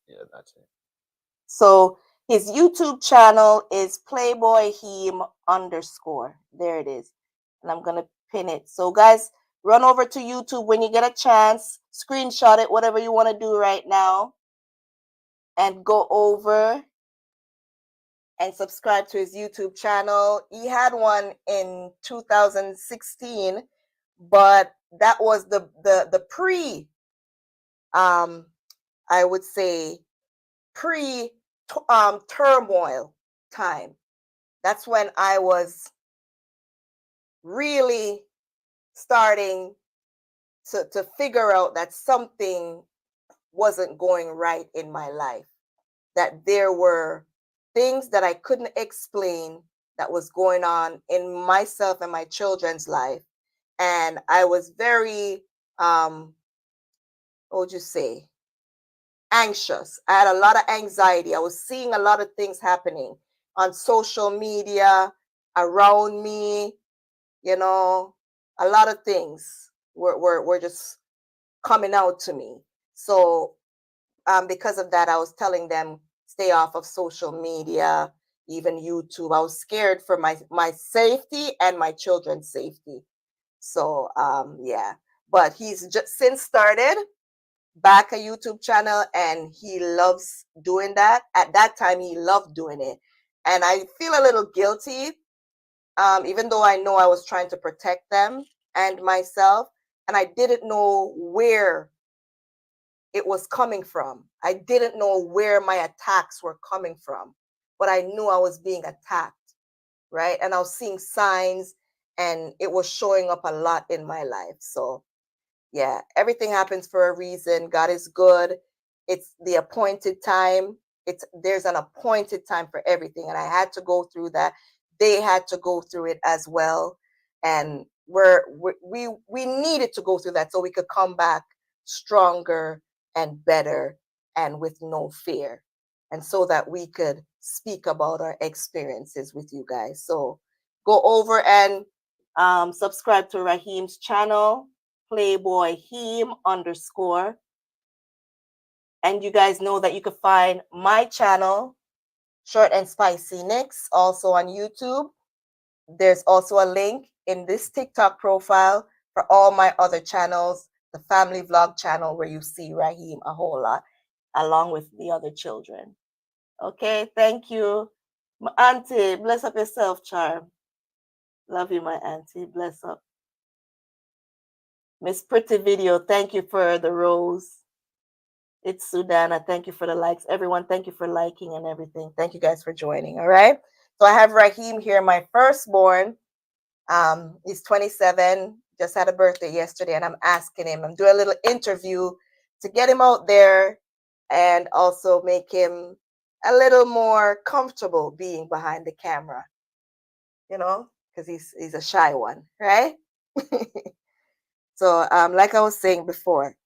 Yeah, that's it. So his YouTube channel is PlayboyHeem _. There it is. And I'm gonna pin it. So guys, run over to YouTube when you get a chance, screenshot it, whatever you want to do right now, and go over and subscribe to his YouTube channel. He had one in 2016, but that was the pre, I would say pre turmoil time. That's when I was really starting to figure out that something wasn't going right in my life, that there were things that I couldn't explain that was going on in myself and my children's life. And I was very, what would you say, anxious. I had a lot of anxiety. I was seeing a lot of things happening on social media, around me, you know, a lot of things were just coming out to me. So because of that, I was telling them stay off of social media, even YouTube. I was scared for my safety and my children's safety. So yeah, but he's just since started back a YouTube channel, and he loves doing that. At that time, he loved doing it, and I feel a little guilty, even though I know I was trying to protect them and myself, and I didn't know where it was coming from. I didn't know where my attacks were coming from, but I knew I was being attacked, right? And I was seeing signs, and it was showing up a lot in my life. So, yeah, everything happens for a reason. God is good. It's the appointed time. There's an appointed time for everything, and I had to go through that. They had to go through it as well, and we needed to go through that so we could come back stronger and better and with no fear, and so that we could speak about our experiences with you guys. So go over and subscribe to Raheem's channel, Playboy Heem _. And you guys know that you can find my channel, ShortnSpicy Nikks, also on YouTube. There's also a link in this TikTok profile for all my other channels, the family vlog channel where you see Raheem a whole lot, along with the other children. Okay, thank you. My auntie, bless up yourself, Charm. Love you, my auntie. Bless up. Miss Pretty Video, thank you for the rose. It's Sudana. Thank you for the likes. Everyone, thank you for liking and everything. Thank you guys for joining. All right. So I have Raheem here, my firstborn. He's 27, just had a birthday yesterday, and I'm asking him, I'm doing a little interview to get him out there and also make him a little more comfortable being behind the camera, because he's a shy one, right? So like I was saying before,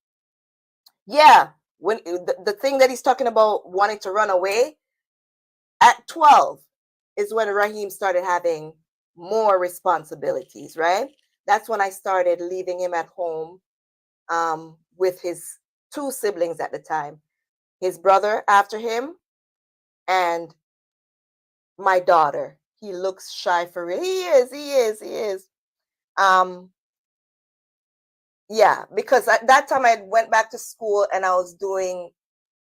yeah, when the thing that he's talking about wanting to run away at 12 is when Raheem started having more responsibilities, right? That's when I started leaving him at home with his two siblings at the time, his brother after him, and my daughter. He looks shy for real. He is. Yeah, because at that time I went back to school and I was doing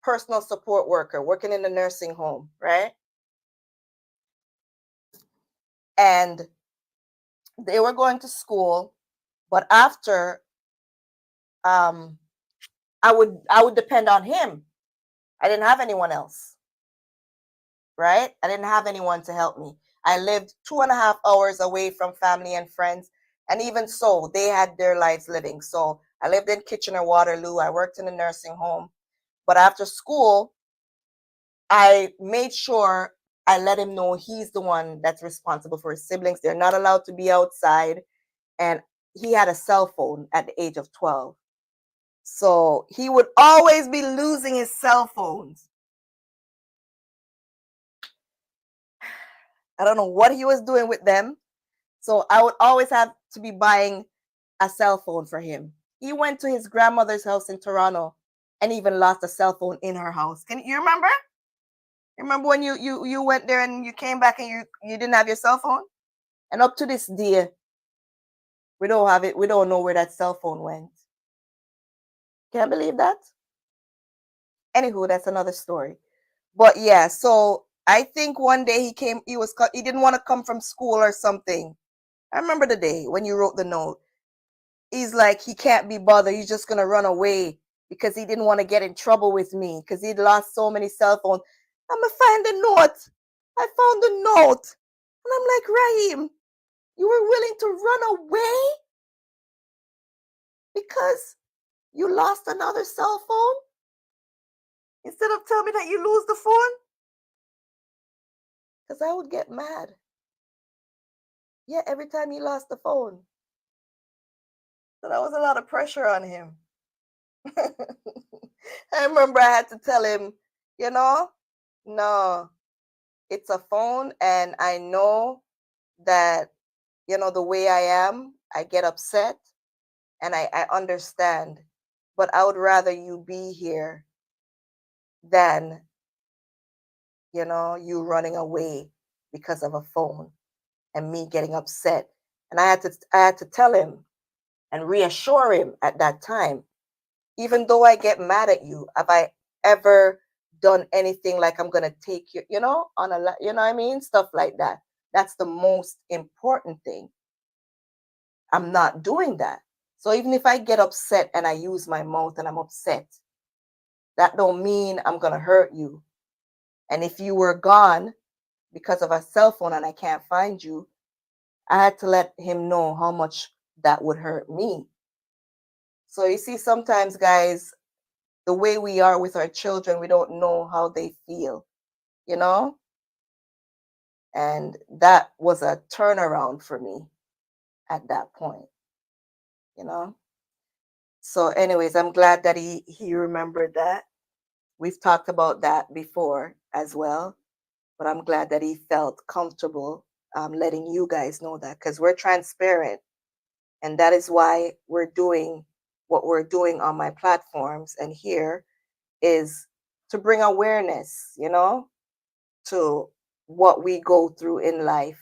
personal support worker, working in a nursing home, right? And they were going to school, but after I would depend on him. I didn't have anyone else, right? I didn't have anyone to help me. I lived 2.5 hours away from family and friends, and even so, they had their lives living. So I lived in Kitchener-Waterloo. I worked in a nursing home, but after school, I made sure I let him know he's the one that's responsible for his siblings. They're not allowed to be outside, and he had a cell phone at the age of 12. So he would always be losing his cell phones. I don't know what he was doing with them. So I would always have to be buying a cell phone for him. He went to his grandmother's house in Toronto and even lost a cell phone in her house. Can you remember? Remember when you went there and you came back and you didn't have your cell phone? And up to this day, we don't have it. We don't know where that cell phone went. Can't believe that. Anywho, that's another story. But yeah, so I think one day he didn't want to come from school or something. I remember the day when you wrote the note. He's like, he can't be bothered. He's just going to run away because he didn't want to get in trouble with me because he'd lost so many cell phones. I'm going to find the note. I found the note. And I'm like, Raheem, You were willing to run away because you lost another cell phone? Instead of telling me that you lose the phone? Because I would get mad. Yeah, every time he lost the phone. So that was a lot of pressure on him. I remember I had to tell him, no, it's a phone, and I know that, the way I am, I get upset, and I understand, but I would rather you be here than, you running away because of a phone and me getting upset. And I had to tell him and reassure him at that time, even though I get mad at you, have I ever done anything like I'm going to take you, on a, you know what I mean? Stuff like that. That's the most important thing. I'm not doing that. So even if I get upset and I use my mouth and I'm upset, that don't mean I'm going to hurt you. And if you were gone because of a cell phone and I can't find you, I had to let him know how much that would hurt me. So you see, sometimes, guys, the way we are with our children, we don't know how they feel, And that was a turnaround for me at that point, So anyways, I'm glad that he remembered that. We've talked about that before as well, but I'm glad that he felt comfortable letting you guys know that, because we're transparent. And that is why we're doing what we're doing on my platforms and here, is to bring awareness, to what we go through in life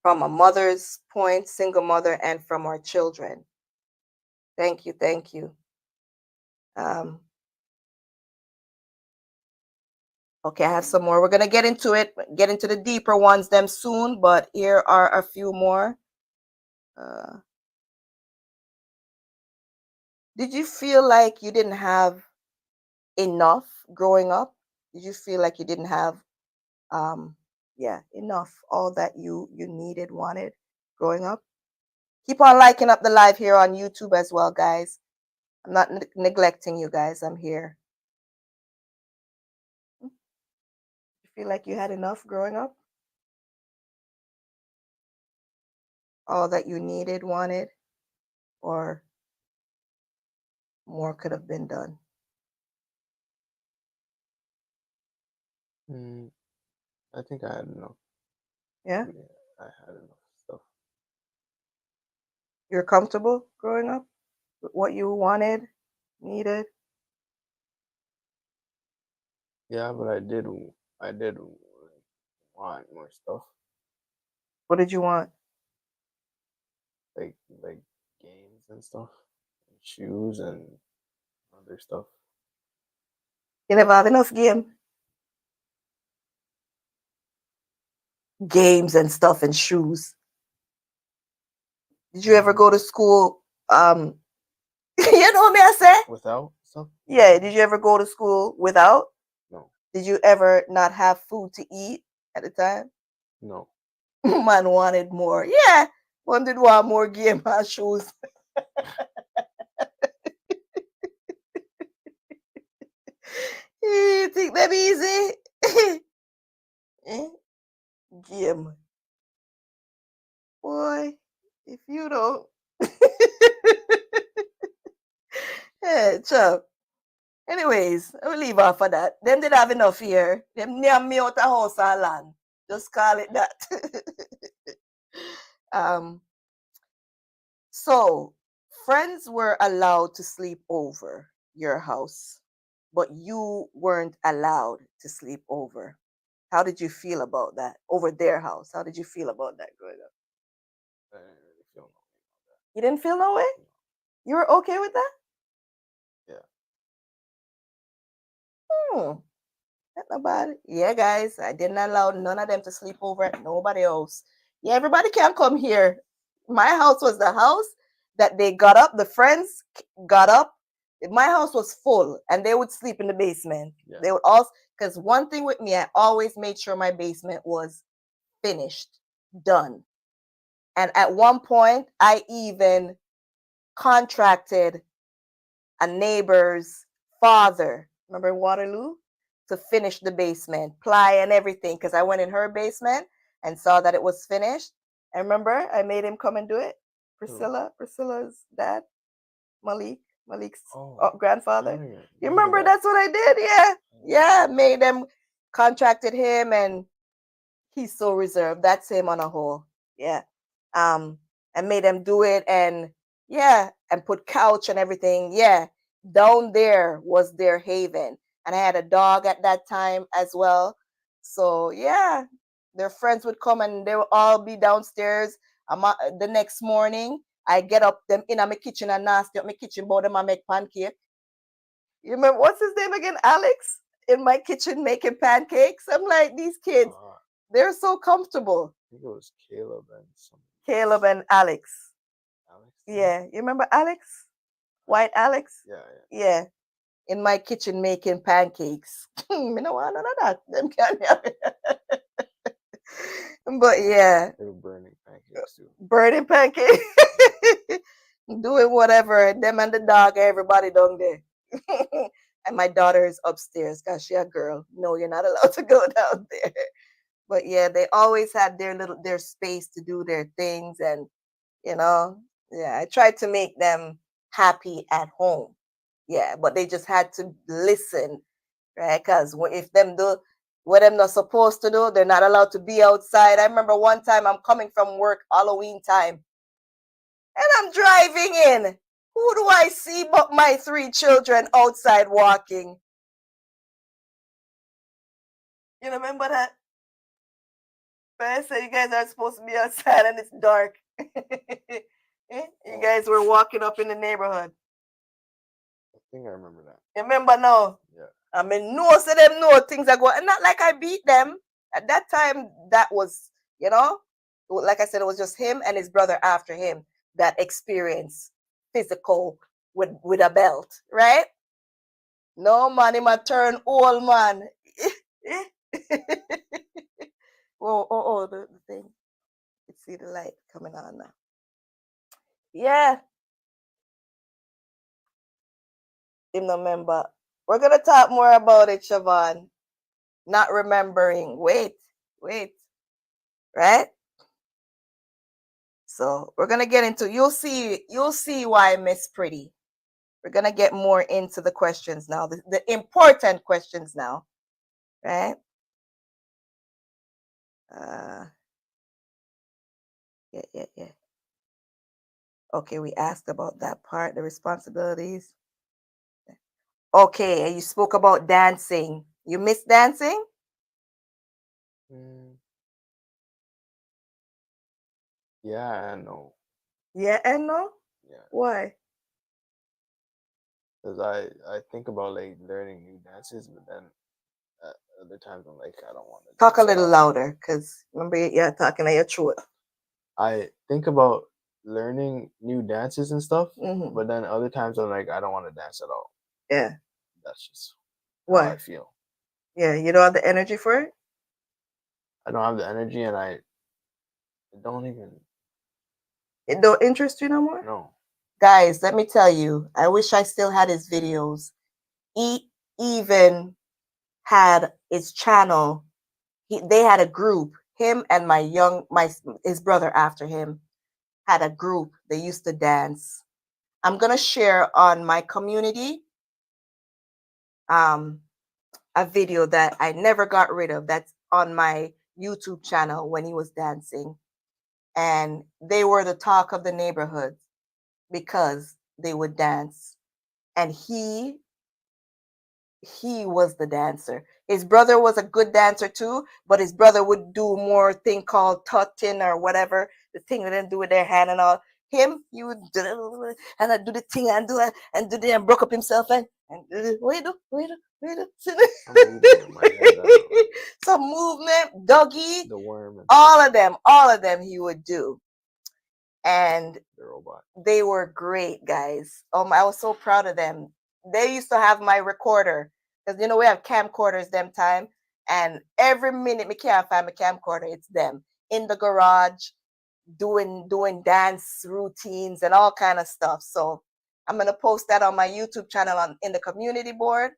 from a mother's point, single mother, and from our children. Thank you. Thank you. Okay, I have some more. We're going to get into it, get into the deeper ones them soon, but here are a few more. Did you feel like you didn't have enough growing up? Did you feel like you didn't have enough, all that you needed, wanted growing up? Keep on liking up the live here on YouTube as well, guys. I'm not neglecting you guys. I'm here. You feel like you had enough growing up? All that you needed, wanted, or more could have been done? I think I had enough. Yeah? Yeah, I had enough stuff. You're comfortable growing up with what you wanted, needed? Yeah, but I did want more stuff, What did you want? like games and stuff, and shoes and other stuff. You never have enough games and stuff and shoes. Did you ever go to school? You know what me I say? Without stuff? Yeah. Did you ever go to school without? No. Did you ever not have food to eat at the time? No. Man wanted more. Yeah. One did want more game and shoes. You think that easy? Game. Boy, if you don't. Hey, chop. Anyways, we'll leave off of that. Them did have enough here. Them near me out the house and land. Just call it that. So friends were allowed to sleep over your house, but you weren't allowed to sleep over. How did you feel about that? Over their house? How did you feel about that growing up? I didn't really feel no way about that. You didn't feel no way? You were okay with that? Yeah. Not about it. Yeah, guys, I didn't allow none of them to sleep over at nobody else. Yeah, everybody can come here. My house was the house that they got up, the friends got up. My house was full and they would sleep in the basement. Yeah. They would also, because one thing with me, I always made sure my basement was finished, done. And at one point, I even contracted a neighbor's father, remember in Waterloo, to finish the basement, ply and everything, because I went in her basement and saw that it was finished. I remember I made him come and do it. Priscilla's dad, Malik's grandfather. You remember that's what I did? Yeah, made them, contracted him, and he's so reserved. That's him on a whole. Yeah. And made them do it, and yeah, and put couch and everything. Yeah. Down there was their haven. And I had a dog at that time as well. So yeah, their friends would come and they would all be downstairs. The next morning, I get up them in my kitchen and nasty up my kitchen board them and make pancake. You remember what's his name again? Alex in my kitchen making pancakes. I'm like, these kids, they're so comfortable. I think it was Caleb and something. Caleb and Alex. Alex? Yeah. You remember Alex? White Alex? Yeah. In my kitchen making pancakes. Me no want none of that. Them can't have it. But yeah. They were burning pancakes too. Burning pancakes. Doing whatever. Them and the dog, everybody down there. And my daughter is upstairs because she a girl. No, you're not allowed to go down there. But yeah, they always had their space to do their things, and yeah, I tried to make them happy at home. Yeah, but they just had to listen, right? Because if them do what them not supposed to do, they're not allowed to be outside. I remember one time I'm coming from work Halloween time, and I'm driving in. Who do I see but my 3 children outside walking? You remember that? But I said you guys aren't supposed to be outside and it's dark. You guys were walking up in the neighborhood. I think I remember that. You remember now? Yeah. I mean, no, so them know things are going. And not like I beat them. At that time, that was, like I said, it was just him and his brother after him that experienced physical with a belt, right? No man, him a turn old man. The thing. You see the light coming on now. Yeah. Him no remember. We're gonna talk more about it, Siobhan. Not remembering. Wait. Right? So we're gonna get into, you'll see why I miss Pretty. We're gonna get more into the questions now, the important questions now, right? Yeah. Okay, we asked about that part, the responsibilities. Okay, and you spoke about dancing. You miss dancing? Yeah and no. Yeah and no? Yeah. Why? Because I think about like learning new dances, but then at other times I'm like, I don't want to. Talk a little louder, because remember you're talking at your throat. I think about learning new dances and stuff, but then other times I'm like, I don't want to dance at all. Yeah. That's just how I feel. Yeah, you don't have the energy for it? I don't have the energy, and I don't even. It don't interest you no more? No. Guys, let me tell you, I wish I still had his videos. He even had his channel. They had a group. Him and his brother after him had a group. They used to dance. I'm gonna share on my community a video that I never got rid of. That's on my YouTube channel when he was dancing. And they were the talk of the neighborhood because they would dance. And he was the dancer. His brother was a good dancer too, but his brother would do more thing called tutting or whatever, the thing they didn't do with their hand and all. He would do and I do the thing and do it and do the and broke up himself and what you do? Some movement, doggy, the worm, all of them he would do. And the robot. They were great, guys. I was so proud of them. They used to have my recorder because we have camcorders them time, and every minute me can't find my camcorder, it's them in the garage. doing dance routines and all kind of stuff. So I'm gonna post that on my YouTube channel in the community board,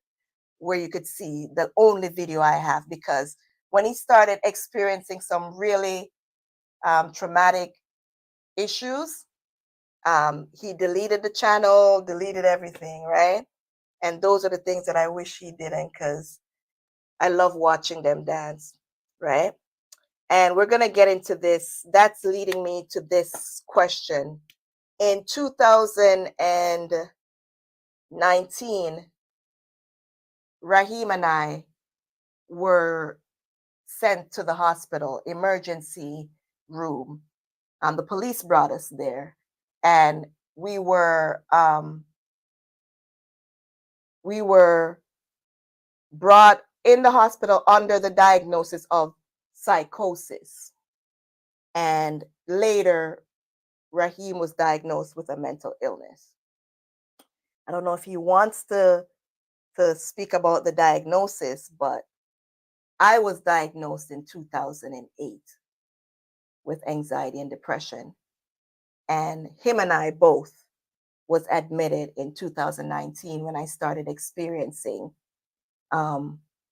where you could see the only video I have, because when he started experiencing some really traumatic issues, he deleted the channel, deleted everything, right? And those are the things that I wish he didn't, because I love watching them dance, right? And we're going to get into this. That's leading me to this question. In 2019, Raheem and I were sent to the hospital emergency room. The police brought us there, and we were brought in the hospital under the diagnosis of psychosis. And later, Raheem was diagnosed with a mental illness. I don't know if he wants to speak about the diagnosis, but I was diagnosed in 2008 with anxiety and depression. And him and I both was admitted in 2019 when I started experiencing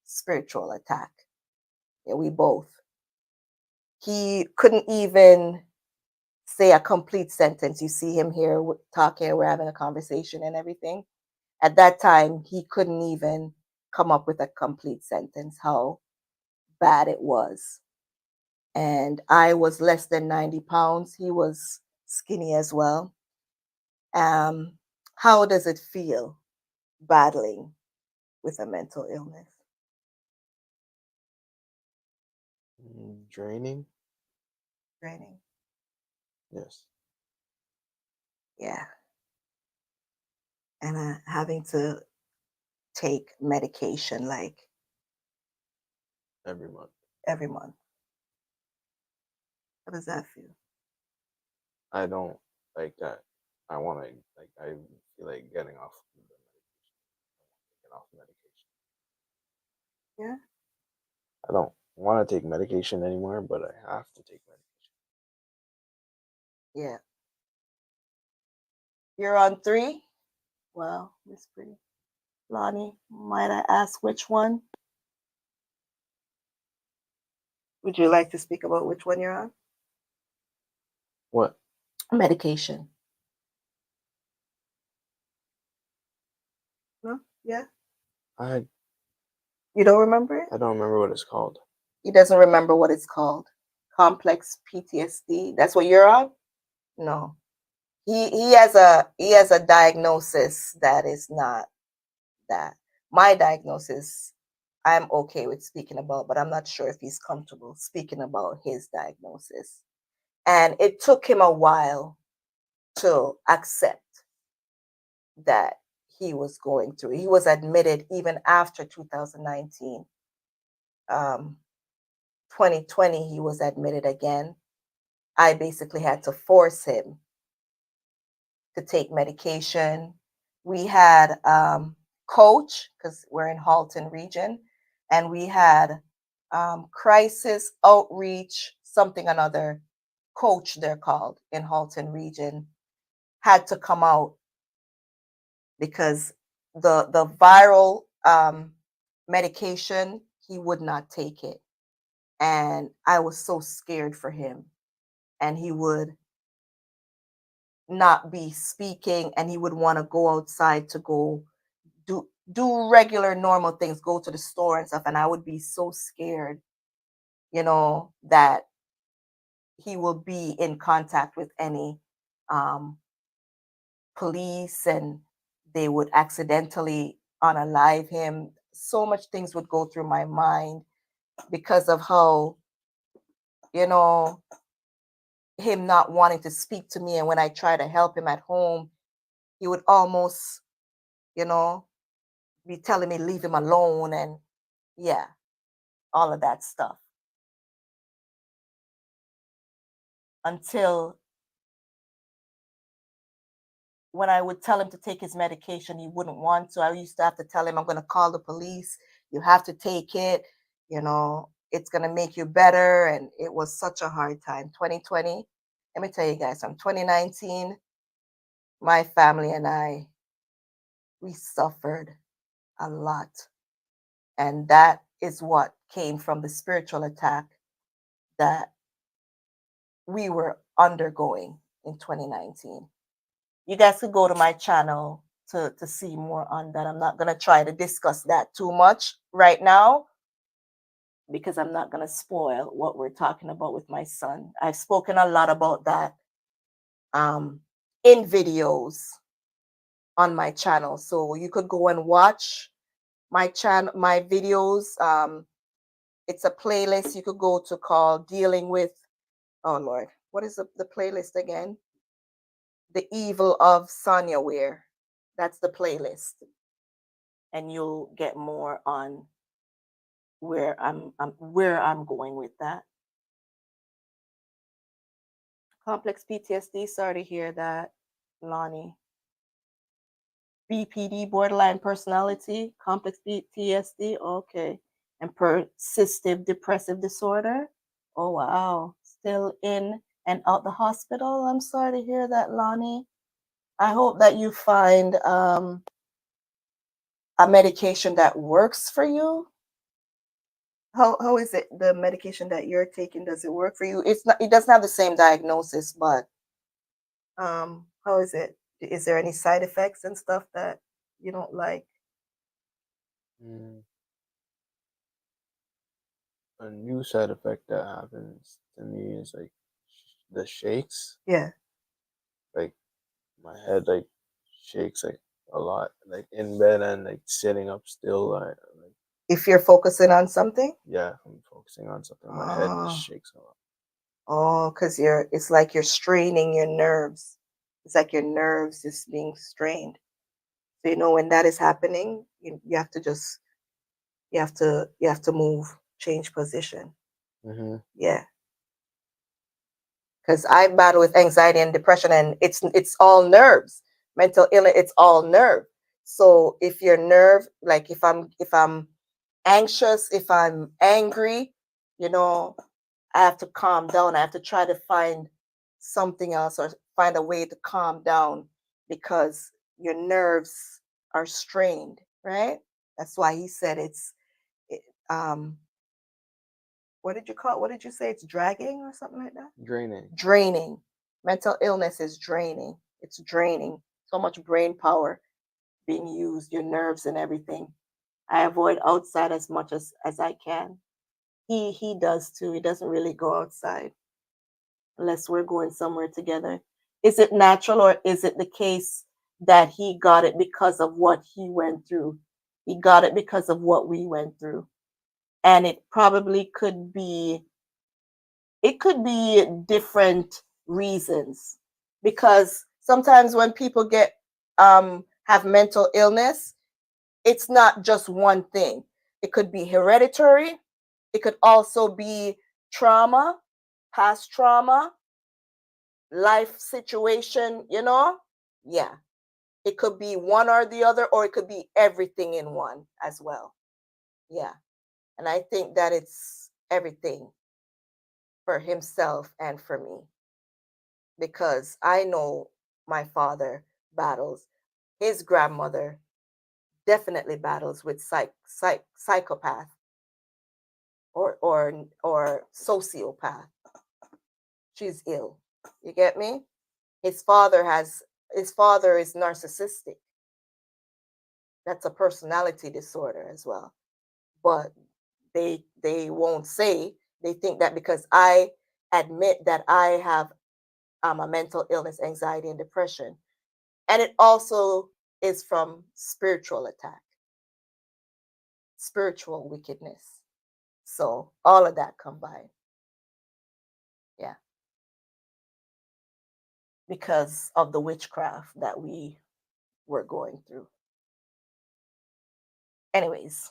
spiritual attack. Yeah, we both. He couldn't even say a complete sentence. You see him here talking, we're having a conversation and everything. At that time, he couldn't even come up with a complete sentence, how bad it was. And I was less than 90 pounds. He was skinny as well. How does it feel battling with a mental illness? Draining. Draining. Yes. Yeah. And having to take medication like Every month. every month. How does that feel? I don't like that. I want to like. I feel like getting off the medication. Getting off medication. Yeah. I don't want to take medication anymore, but I have to take medication. Yeah. You're on 3? Well, Miss Pretty. Lonnie, might I ask which one? Would you like to speak about which one you're on? What? Medication. No? Yeah? I You don't remember it? I don't remember what it's called. He doesn't remember what it's called. Complex PTSD. That's what you're on? No. He has a diagnosis that is not that. My diagnosis, I'm okay with speaking about, but I'm not sure if he's comfortable speaking about his diagnosis. And it took him a while to accept that he was going through. He was admitted even after 2019. 2020, he was admitted again. I basically had to force him to take medication. We had coach, because we're in Halton region, and we had crisis outreach, something another, coach they're called in Halton region, had to come out because the viral medication, he would not take it. And I was so scared for him. And he would not be speaking, and he would want to go outside to go do regular normal things, go to the store and stuff. And I would be so scared, that he will be in contact with any police, and they would accidentally unalive him. So much things would go through my mind because of how, him not wanting to speak to me. And when I try to help him at home, he would almost, be telling me leave him alone, and yeah, all of that stuff. Until when I would tell him to take his medication, he wouldn't want to. I used to have to tell him, I'm going to call the police. You have to take it. It's going to make you better. And it was such a hard time. 2020, let me tell you guys, from 2019, my family and I, we suffered a lot. And that is what came from the spiritual attack that we were undergoing in 2019. You guys could go to my channel to see more on that. I'm not going to try to discuss that too much right now because I'm not going to spoil what we're talking about with my son. I've spoken a lot about that in videos on my channel. So you could go and watch my channel, my videos. It's a playlist you could go to called Dealing with, oh Lord, what is the playlist again? The Evil of Sonya Ware. That's the playlist. And you'll get more on where I'm going with that. Complex PTSD, sorry to hear that, Lonnie. BPD, borderline personality, complex PTSD, okay. And persistent depressive disorder. Oh wow. Still in and out the hospital. I'm sorry to hear that, Lonnie. I hope that you find a medication that works for you. How is it, the medication that you're taking, does it work for you? It's not, it doesn't have the same diagnosis, but how is it? Is there any side effects and stuff that you don't like? A new side effect that happens to me is like the shakes. Yeah. Like my head like shakes like a lot, like in bed and like sitting up still. Like If you're focusing on something? yeah, I'm focusing on something. My head just shakes a lot. Oh, because it's like you're straining your nerves. It's like your nerves just being strained. So you know when that is happening, you have to just you have to move, change position. Yeah. Because I battle with anxiety and depression, and it's all nerves. Mental illness, it's all nerve. So if your nerve, like if I'm anxious, if I'm angry, I have to calm down. I have to try to find something else or find a way to calm down because your nerves are strained, right? That's why he said it, what did you call it? What did you say? It's dragging or something like that? Draining. Mental illness is draining. It's draining. So much brain power being used, your nerves and everything. I avoid outside as much as I can. He does too. He doesn't really go outside unless we're going somewhere together. Is it natural or is it the case that he got it because of what he went through? He got it because of what we went through. And it probably could be different reasons, because sometimes when people have mental illness, it's not just one thing. It could be hereditary. It could also be trauma, past trauma, life situation, Yeah. It could be one or the other, or it could be everything in one as well. Yeah. And I think that it's everything for himself and for me, because I know my father battles. His grandmother definitely battles with psychopath or sociopath. She's ill. You get me? His father is narcissistic. That's a personality disorder as well. But they won't say. They think that because I admit that I have a mental illness, anxiety, and depression, and it also is from spiritual attack, spiritual wickedness. So all of that combined. Yeah. Because of the witchcraft that we were going through. Anyways,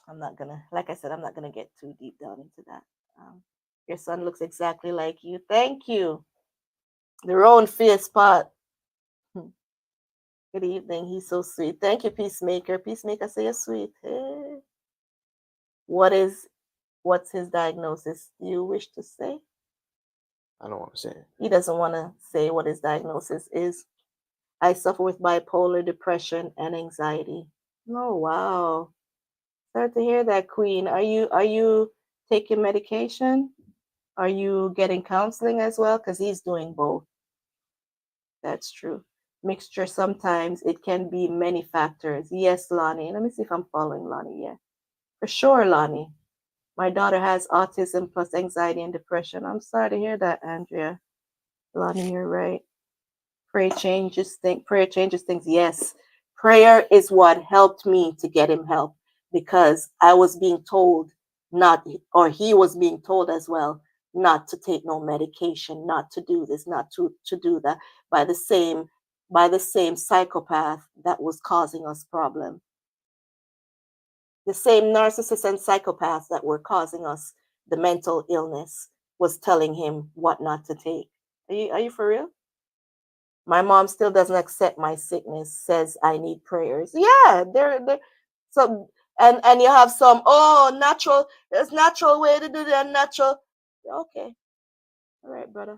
like I said, I'm not gonna get too deep down into that. Your son looks exactly like you. Thank you. Their own fierce pot. Good evening. He's so sweet. Thank you, Peacemaker. Peacemaker, say you're sweet. Hey. What's his diagnosis? Do you wish to say? I don't want to say it. He doesn't want to say what his diagnosis is. I suffer with bipolar depression and anxiety. Oh wow. Sorry to hear that, Queen. Are you taking medication? Are you getting counseling as well? Because he's doing both. That's true. Mixture sometimes it can be many factors. Yes, Lonnie. Let me see if I'm following Lonnie. Yeah. For sure, Lonnie. My daughter has autism plus anxiety and depression. I'm sorry to hear that, Andrea. Lonnie, you're right. Prayer changes things. Yes. Prayer is what helped me to get him help because I was being told not, or he was being told as well, not to take no medication, not to do this, not to do that by the same psychopath that was causing us problem. The same narcissists and psychopaths that were causing us the mental illness was telling him what not to take. Are you for real? My mom still doesn't accept my sickness, says I need prayers. Yeah, they're some, and you have some, oh, natural, there's natural way to do that, natural. Okay, all right, brother.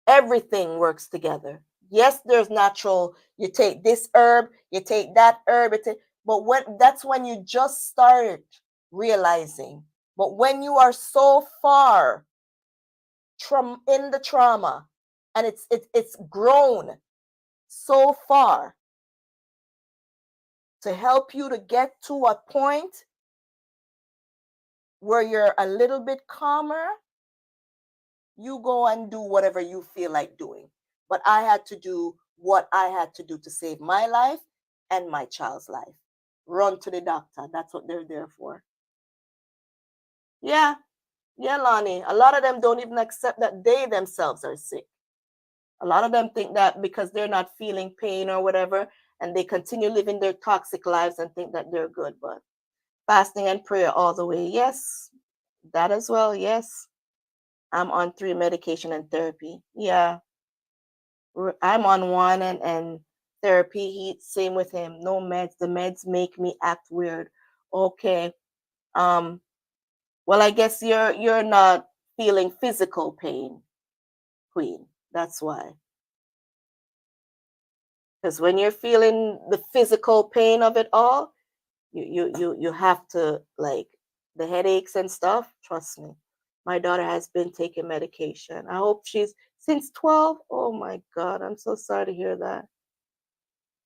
Everything works together. Yes, there's natural, you take this herb, you take that herb, but that's when you just start realizing. But when you are so far in the trauma and it's grown so far to help you to get to a point where you're a little bit calmer, you go and do whatever you feel like doing. But I had to do what I had to do to save my life and my child's life. Run to the doctor. That's what they're there for. Yeah, yeah, Lonnie. A lot of them don't even accept that they themselves are sick. A lot of them think that because they're not feeling pain or whatever, and they continue living their toxic lives and think that they're good. But fasting and prayer all the way. Yes, that as well. Yes. I'm on 3 medication and therapy. Yeah. I'm on one and therapy. Same with him. No meds. The meds make me act weird. Okay. Um, well, I guess you're not feeling physical pain, Queen. That's why. Because when you're feeling the physical pain of it all, you have to, like, the headaches and stuff. Trust me, my daughter has been taking medication. I hope she's since 12. Oh my god, I'm so sorry to hear that.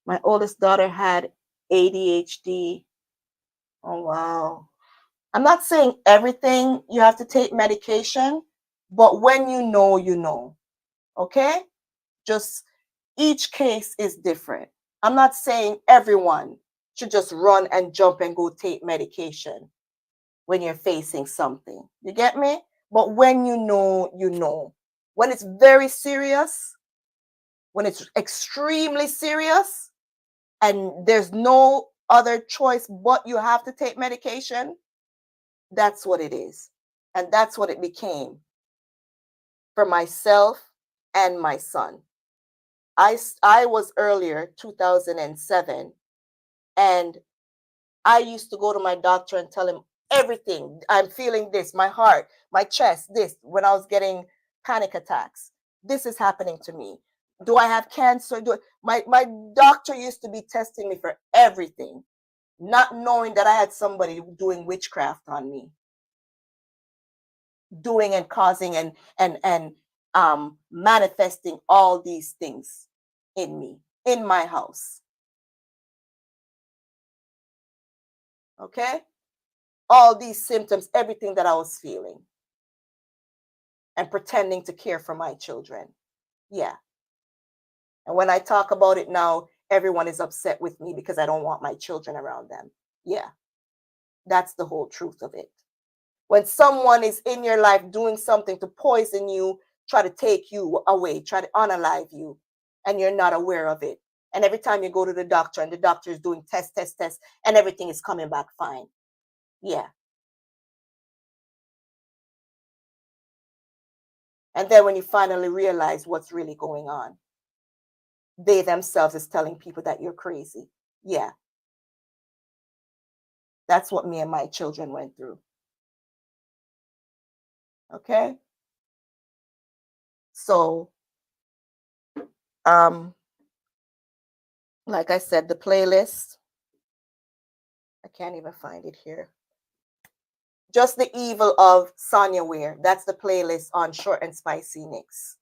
My oldest daughter had ADHD. Oh wow. I'm not saying everything you have to take medication, but when you know, you know. Okay, just each case is different. I'm not saying everyone should just run and jump and go take medication when you're facing something. You get me? But when you know, you know. When it's very serious, when it's extremely serious, and there's no other choice but you have to take medication, that's what it is. And that's what it became for myself and my son. I was earlier, 2007, and I used to go to my doctor and tell him everything. I'm feeling this, my heart, my chest, this, when I was getting panic attacks. This is happening to me. Do I have cancer? My doctor used to be testing me for everything, not knowing that I had somebody doing witchcraft on me, doing and causing and manifesting all these things in me, in my house. Okay? All these symptoms, everything that I was feeling, and pretending to care for my children. Yeah. And when I talk about it now, everyone is upset with me because I don't want my children around them. Yeah. That's the whole truth of it. When someone is in your life doing something to poison you, try to take you away, try to unalive you, and you're not aware of it. And every time you go to the doctor and the doctor is doing tests, and everything is coming back fine. Yeah. And then when you finally realize what's really going on, they themselves is telling people that you're crazy. Yeah. That's what me and my children went through. Okay? So, like I said, the playlist, I can't even find it here. Just the Evil of Sonya Ware. That's the playlist on ShortnSpicy Nikks.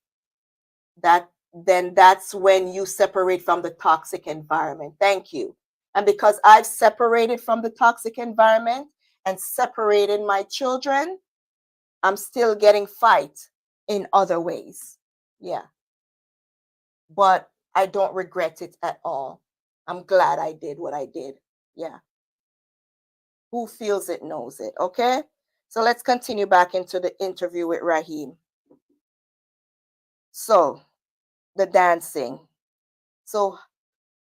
That's when you separate from the toxic environment. Thank you. And because I've separated from the toxic environment and separated my children, I'm still getting fight in other ways. Yeah. But I don't regret it at all. I'm glad I did what I did. Yeah. Who feels it knows it. Okay. So let's continue back into the interview with Raheem. So, the dancing. So,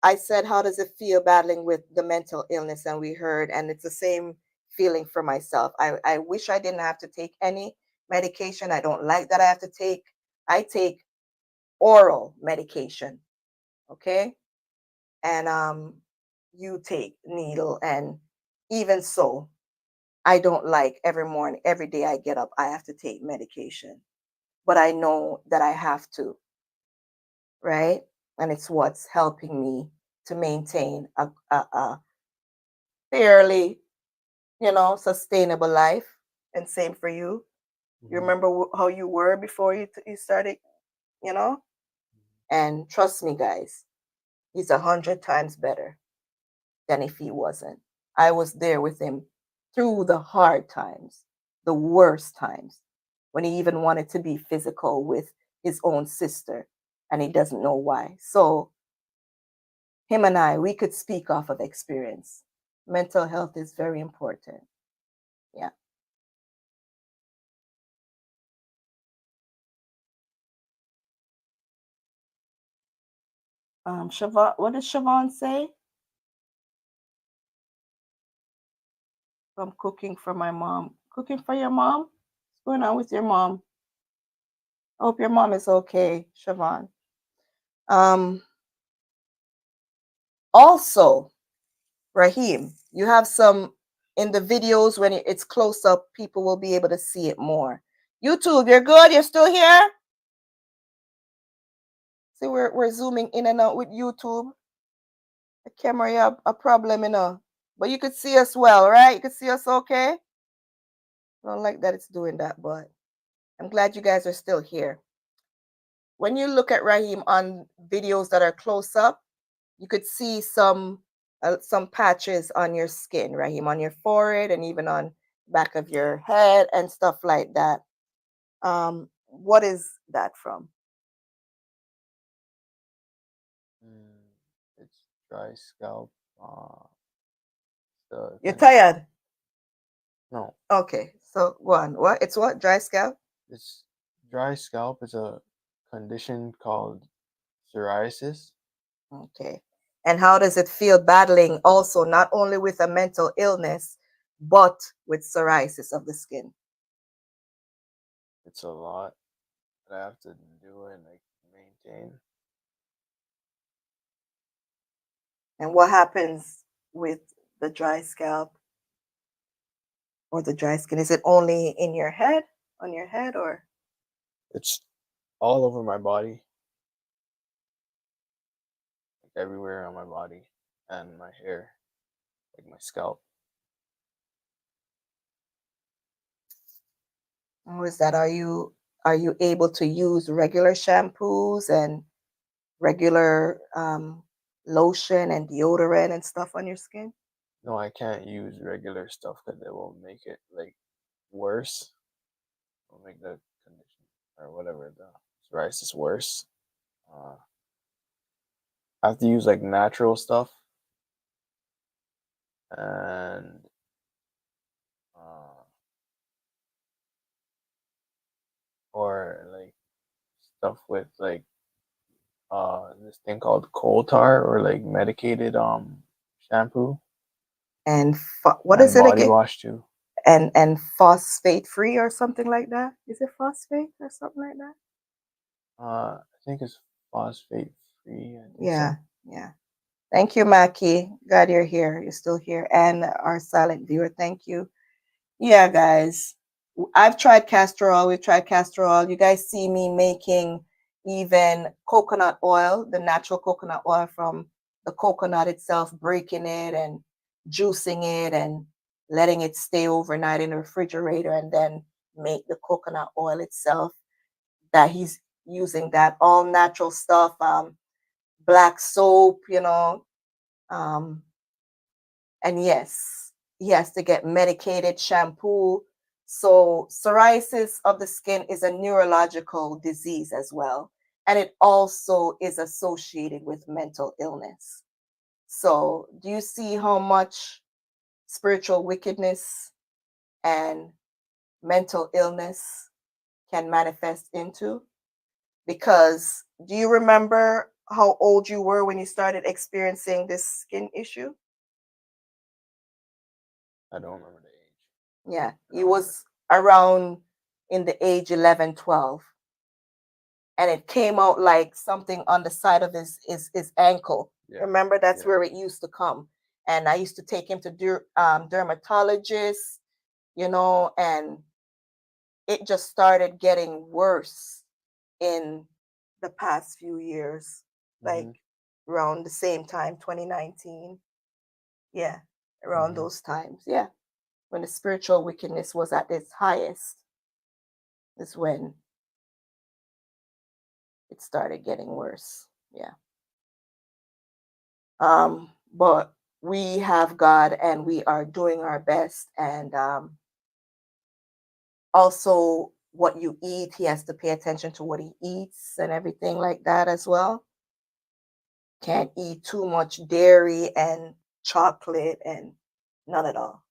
I said, how does it feel battling with the mental illness? And we heard, and it's the same feeling for myself. I wish I didn't have to take any medication. I don't like that I take oral medication. Okay. And you take needle. And even so, I don't like every morning, every day I get up, I have to take medication. But I know that I have to, right? And it's what's helping me to maintain a fairly, sustainable life. And same for you. You remember how you were before you started, you know? And trust me, guys, he's 100 times better than if he wasn't. I was there with him through the hard times, the worst times, when he even wanted to be physical with his own sister, and he doesn't know why. So, him and I, we could speak off of experience. Mental health is very important. Yeah. Siobhan, what does Siobhan say? I'm cooking for my mom. Cooking for your mom? What's going on with your mom? I hope your mom is okay, Siobhan. Also, Raheem, you have some in the videos when it's close up, people will be able to see it more. YouTube, you're good? You're still here? See, we're zooming in and out with YouTube. The camera, you have a problem, But you could see us well, right? You could see us okay? I don't like that it's doing that, but I'm glad you guys are still here. When you look at Raheem on videos that are close up, you could see some patches on your skin, Raheem, on your forehead and even on back of your head and stuff like that. What is that from? It's dry scalp. You're tired? No. Okay, so go on. What? It's what? Dry scalp? It's dry scalp is a condition called psoriasis. Okay. And how does it feel battling also not only with a mental illness, but with psoriasis of the skin? It's a lot that I have to do and maintain. And what happens with the dry scalp or the dry skin? Is it only in your head, on your head, or? It's all over my body, everywhere on my body and my hair, like my scalp. How is that? Are you able to use regular shampoos and regular lotion and deodorant and stuff on your skin? No, I can't use regular stuff because it will make it worse. It will make the condition or whatever the psoriasis worse. I have to use natural stuff and or stuff with this thing called coal tar or medicated shampoo And what and is it body again? wash too. And phosphate free or something like that? Is it phosphate or something like that? I think it's phosphate free. Yeah, yeah. Thank you, Mackie. Glad you're here. You're still here. And our silent viewer, thank you. Yeah, guys. I've tried castor oil. We've tried castor oil. You guys see me making even coconut oil, the natural coconut oil from the coconut itself, breaking it and juicing it and letting it stay overnight in the refrigerator, and then make the coconut oil itself. That he's using that all natural stuff, black soap, um, and yes, he has to get medicated shampoo. So psoriasis of the skin is a neurological disease as well, and it also is associated with mental illness. So do you see how much spiritual wickedness and mental illness can manifest into? Because do you remember how old you were when you started experiencing this skin issue? I don't remember the age. Yeah, he was around in the age 11, 12. And it came out like something on the side of his ankle. Yeah. Remember, that's Yeah. where it used to come. And I used to take him to dermatologists, and it just started getting worse in the past few years, like around the same time, 2019. Yeah, around those times. Yeah, when the spiritual wickedness was at its highest, is when it started getting worse. Yeah. But we have God and we are doing our best. And also, what you eat, he has to pay attention to what he eats and everything like that as well. Can't eat too much dairy and chocolate and none at all.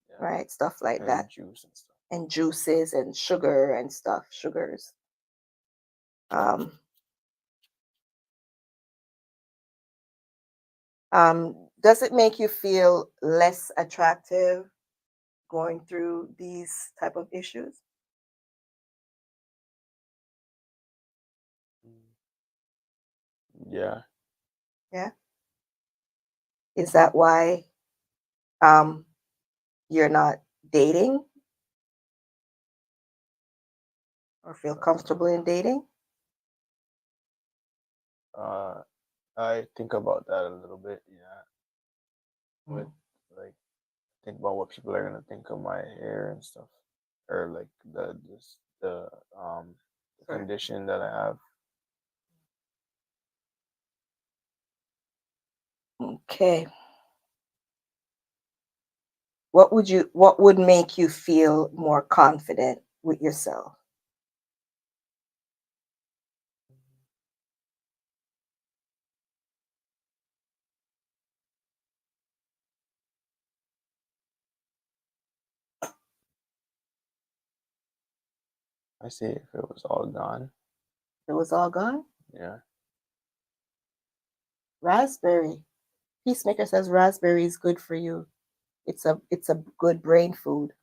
Yeah. Right? Stuff like And that. juice and stuff. And juices and sugar and stuff, sugars. Does it make you feel less attractive going through these type of issues? Yeah. Yeah. Is that why you're not dating or feel comfortable in dating? I think about that a little bit. Yeah. With like think about what people are gonna think of my hair and stuff, or like the condition that I have. Okay. What would make you feel more confident with yourself? I say if it was all gone. It was all gone? Yeah. Raspberry. Peacemaker says raspberry is good for you. It's a good brain food.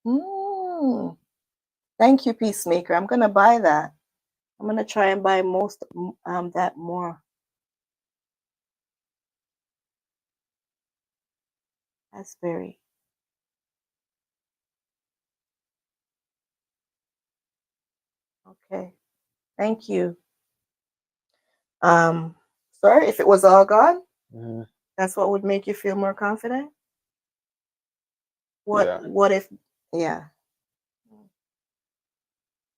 Oh. Thank you, Peacemaker. I'm gonna buy that. I'm gonna try and buy most that more. Raspberry. Okay. Thank you. Sorry, if it was all gone, that's what would make you feel more confident? What if, yeah.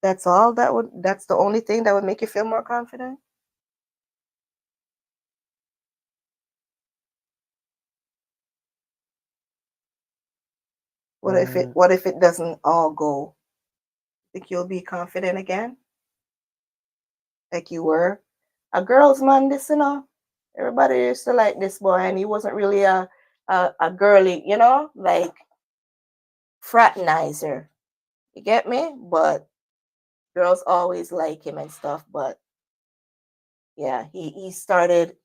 That's that's the only thing that would make you feel more confident? What if it doesn't all go? Think you'll be confident again? Like you were? A girl's man, this, everybody used to like this boy, and he wasn't really a girly, like fraternizer. You get me? But girls always like him and stuff. But yeah, he started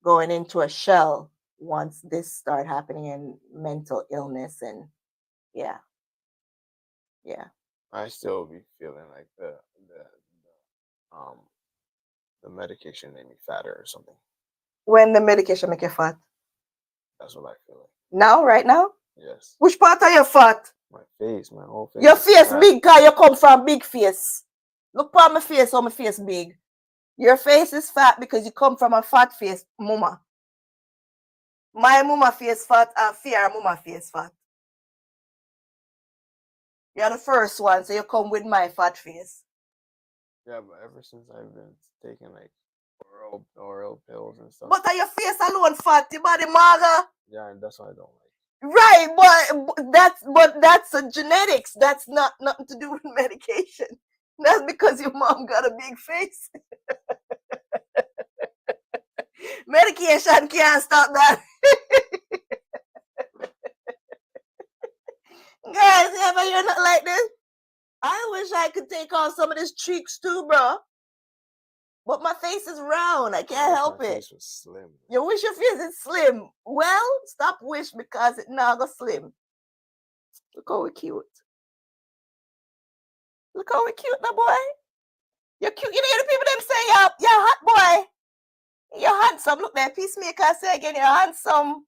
going into a shell once this started happening in mental illness, and yeah. I still be feeling like um the medication made me fatter or something. When the medication make you fat? That's what I feel like. Now, right now? Yes. Which part of your fat? My face, my whole face. Your face big cause you come from big face. Look at my face, how my face big. Your face is fat because you come from a fat face, mama. My mama face fat and fear mama face fat. You're the first one, so you come with my fat face. Yeah, but ever since I've been taking like oral pills and stuff. But are your face alone fat, your body maga? Yeah, and that's why I don't like. Right, but that's a genetics. That's not nothing to do with medication. That's because your mom got a big face. Medication can't stop that. Guys, ever you're not like this? I wish I could take off some of these cheeks too, bro. But my face is round. I can't help my it. Face was slim. You wish your face is slim. Well, stop wish because it now go slim. Look how we cute. Look how we cute, now boy. You're cute. You know the people them say you're hot boy. You're handsome. Look there, peacemaker say again, you're handsome.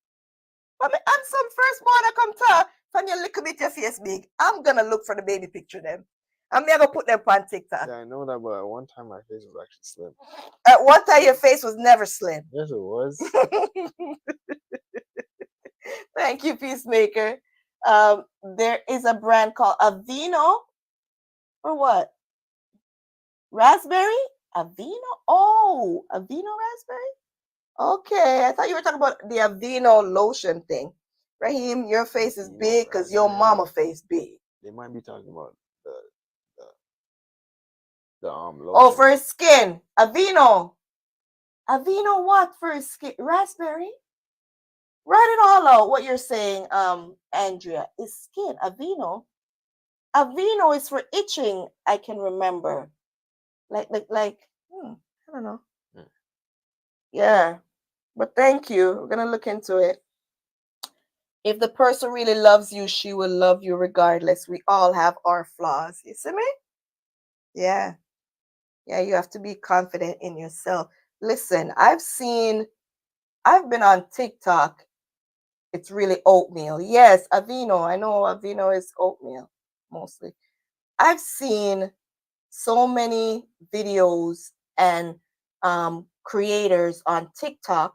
From the handsome firstborn I come to from your little bit your face big. I'm gonna look for the baby picture them. I'm gonna put them on TikTok. Yeah, I know that, but at one time my face was actually slim. At one time your face was never slim. Yes, it was. Thank you, Peacemaker. There is a brand called Aveeno. Or what? Raspberry? Aveeno? Oh, Aveeno raspberry? Okay, I thought you were talking about the Aveeno lotion thing. Raheem, your face is big because your mama face big. They might be talking about the lotion. Oh, for his skin. Aveeno. Aveeno what for his skin? Raspberry? Write it all out, what you're saying, Andrea. Is skin. Aveeno. Aveeno is for itching, I can remember. I don't know. Yeah. But thank you. We're gonna look into it. If the person really loves you, she will love you regardless. We all have our flaws. You see me? Yeah. Yeah, you have to be confident in yourself. Listen, I've been on TikTok. It's really oatmeal. Yes, Aveeno. I know Aveeno is oatmeal mostly. I've seen so many videos and creators on TikTok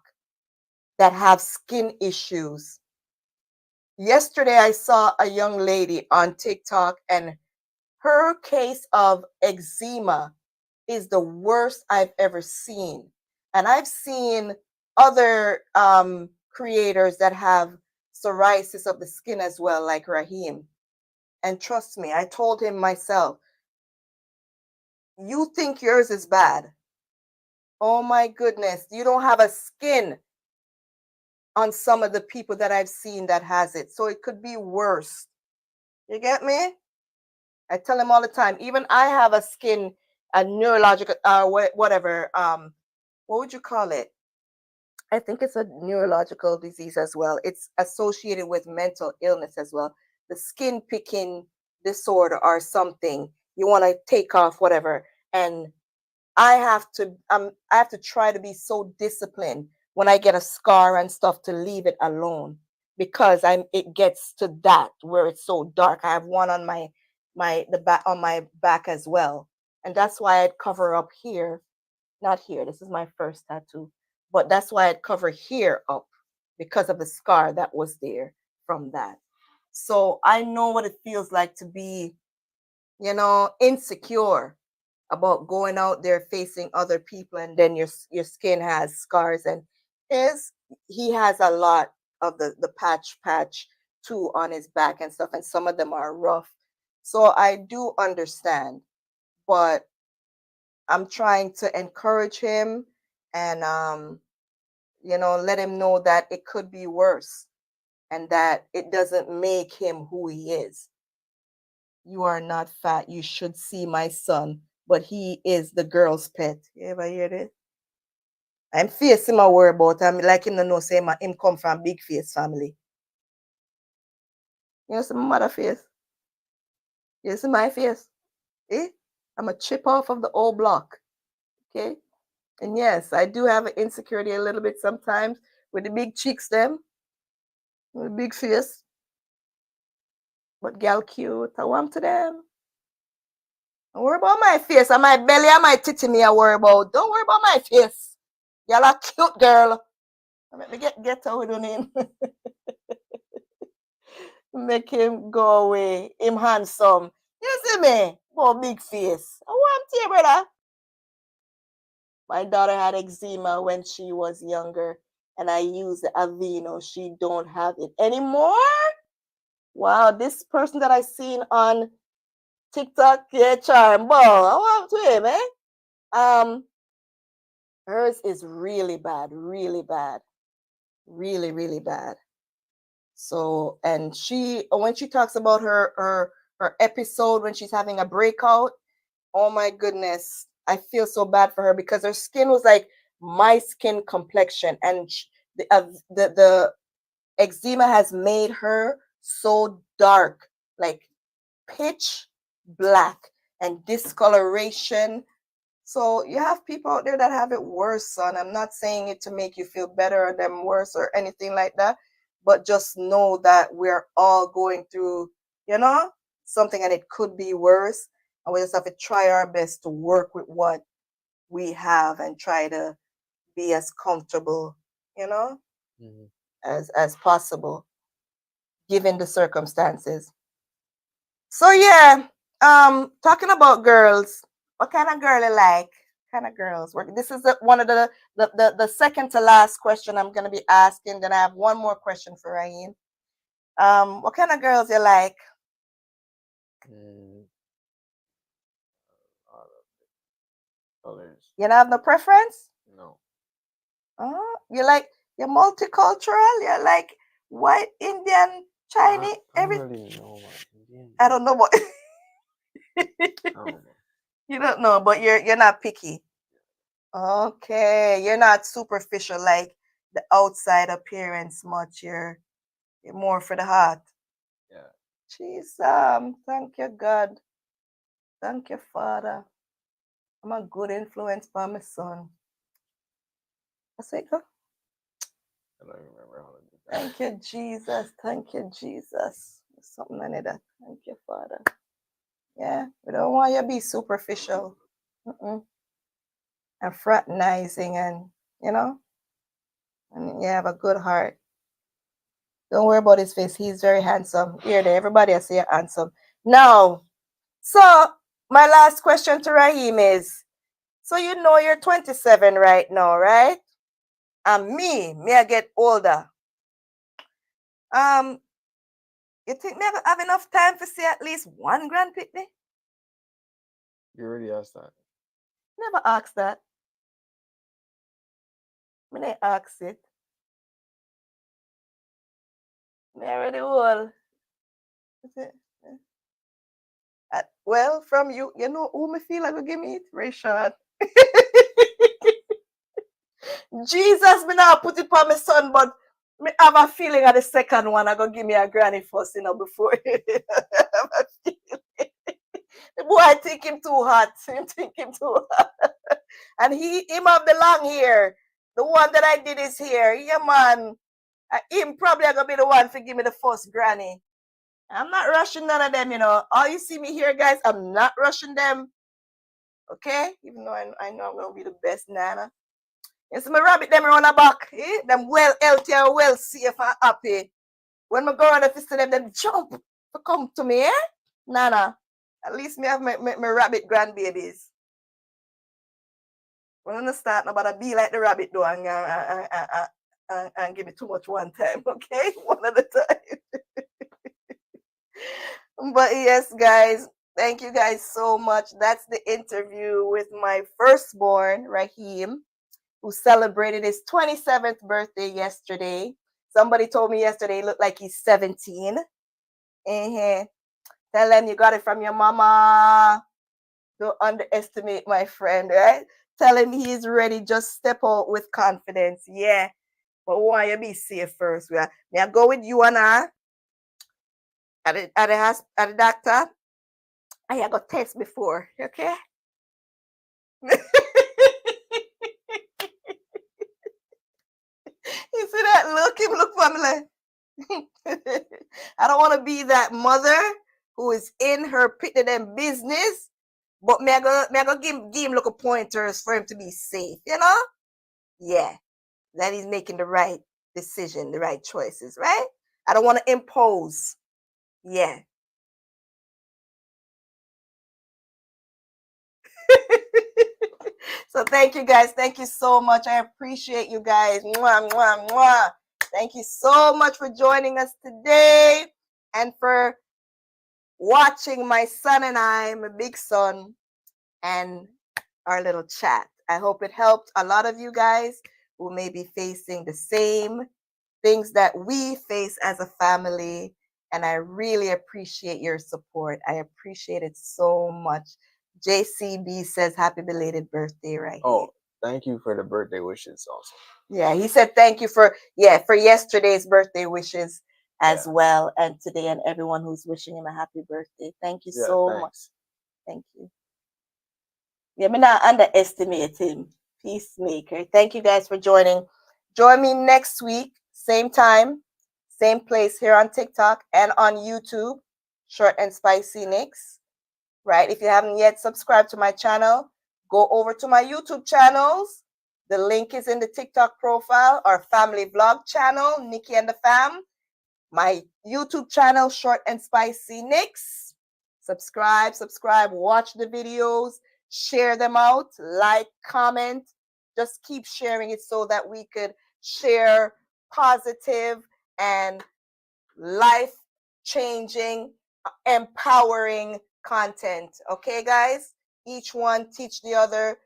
that have skin issues. Yesterday, I saw a young lady on TikTok, and her case of eczema is the worst I've ever seen. And I've seen other creators that have psoriasis of the skin as well, like Raheem. And trust me, I told him myself, you think yours is bad. Oh my goodness, you don't have a skin on some of the people that I've seen that has it. So it could be worse. You get me? I tell him all the time, even I have a neurological, whatever, what would you call it? I think it's a neurological disease as well. It's associated with mental illness as well. The skin picking disorder or something. You want to take off whatever. And I have to try to be so disciplined when I get a scar and stuff to leave it alone, because it gets to that where it's so dark. I have one on the back on my back as well. And that's why I'd cover up here. Not here. This is my first tattoo. But that's why I'd cover here up, because of the scar that was there from that. So I know what it feels like to be, insecure about going out there facing other people, and then your skin has scars. And he has a lot of the patch too on his back and stuff, and some of them are rough. So I do understand, but I'm trying to encourage him and let him know that it could be worse and that it doesn't make him who he is. You are not fat. You should see my son, but he is the girl's pet. You ever hear this? I'm facing my word about him, like him to know say him come from big face family. You see my mother face? You see my face? I'm a chip off of the old block. Okay? And yes, I do have an insecurity a little bit sometimes with the big cheeks them, with the big face. But girl cute. I want to them. Don't worry about my face and my belly and my titty me I worry about. Don't worry about my face. Y'all a cute girl. Let me get out with him. Make him go away. Him handsome. You see me? Oh, big face. I want you, brother. My daughter had eczema when she was younger, and I used the Aveeno. She don't have it anymore. Wow, this person that I seen on TikTok, yeah, charm. Boy, I want to him, eh? Hers is really bad, really bad, really, really bad. So, and she, when she talks about her episode when she's having a breakout, oh my goodness, I feel so bad for her because her skin was like my skin complexion, and the eczema has made her so dark, like pitch black and discoloration. So you have people out there that have it worse, son. I'm not saying it to make you feel better or them worse or anything like that, but just know that we're all going through, something, and it could be worse. And we just have to try our best to work with what we have and try to be as comfortable, Mm-hmm. as possible, given the circumstances. So yeah, talking about girls, what kind of girl you like? Kind of girls. This is one of the second to last question I'm gonna be asking. Then I have one more question for Raheem. What kind of girls you like? All of the colors. You don't have no preference? No. You're multicultural. You're like white, Indian, Chinese, I don't everything. really know what Indian. I don't know what. I don't know. You don't know, but you're not picky. Okay, you're not superficial like the outside appearance much. You're more for the heart. Yeah. Jeez, thank you, God. Thank you, Father. I'm a good influence for my son. That's it, go. I don't remember how to do that. Thank you, Jesus. Thank you, Jesus. There's something I need that. Thank you, Father. Yeah, we don't want you to be superficial. And fraternizing and, and you have a good heart. Don't worry about his face. He's very handsome. Here, there, everybody I say you're handsome. Now, so my last question to Raheem is, so you're 27 right now, right? And me I get older. You think me have enough time to see at least one grand picnic? You already asked that. Never asked that. Me never ask it. Me already will. Well, from you, who me feel like will give me it? Rayshard. Jesus, me now put it on my son, but me have a feeling at the second one I gonna give me a granny first, before. The boy think him too hot. Him think him too hot. And him have the long hair. The one that I did is here. Yeah, man. Him probably gonna be the one to give me the first granny. I'm not rushing none of them, All you see me here, guys, I'm not rushing them. Okay? Even though I know I'm gonna be the best nana. You see my rabbit them run a back. Them well healthy and well safe and happy. When I go around the fist to them jump to come to me, Nana. At least me have my rabbit grandbabies. We're gonna start about to be like the rabbit though and give me too much one time, okay? One at a time. But yes, guys, thank you guys so much. That's the interview with my firstborn, Raheem, who celebrated his 27th birthday yesterday. Somebody told me yesterday he looked like he's 17. Tell them you got it from your mama. Don't underestimate my friend, right? Tell him he's ready. Just step out with confidence. Yeah. But why you be safe first? May I go with you and I at the doctor? I got test before, okay? You see that look? Him look for me like I don't want to be that mother who is in her pitting them business, but me I go give him little pointers for him to be safe, you know? Yeah, that he's making the right decision, the right choices, right? I don't want to impose. Yeah. So thank you guys. Thank you so much. I appreciate you guys. Mwah, mwah, mwah. Thank you so much for joining us today and for watching my son and I, my big son, and our little chat. I hope it helped a lot of you guys who may be facing the same things that we face as a family. And I really appreciate your support. I appreciate it so much. JCB says happy belated birthday right here. Thank you for the birthday wishes also. Yeah, he said thank you for yesterday's birthday wishes as well, and today, and everyone who's wishing him a happy birthday. Thank you so much. Thank you. Yeah, me not underestimate him. Peacemaker. Thank you guys for joining. Join me next week, same time, same place here on TikTok and on YouTube, ShortnSpicy Nikks. Right? If you haven't yet subscribed to my channel, go over to my YouTube channels. The link is in the TikTok profile, our family vlog channel, Nikki and the Fam. My YouTube channel, ShortnSpicy Nikks. Subscribe, watch the videos, share them out, like, comment. Just keep sharing it so that we could share positive and life-changing, empowering content. Okay, guys? Each one teach the other,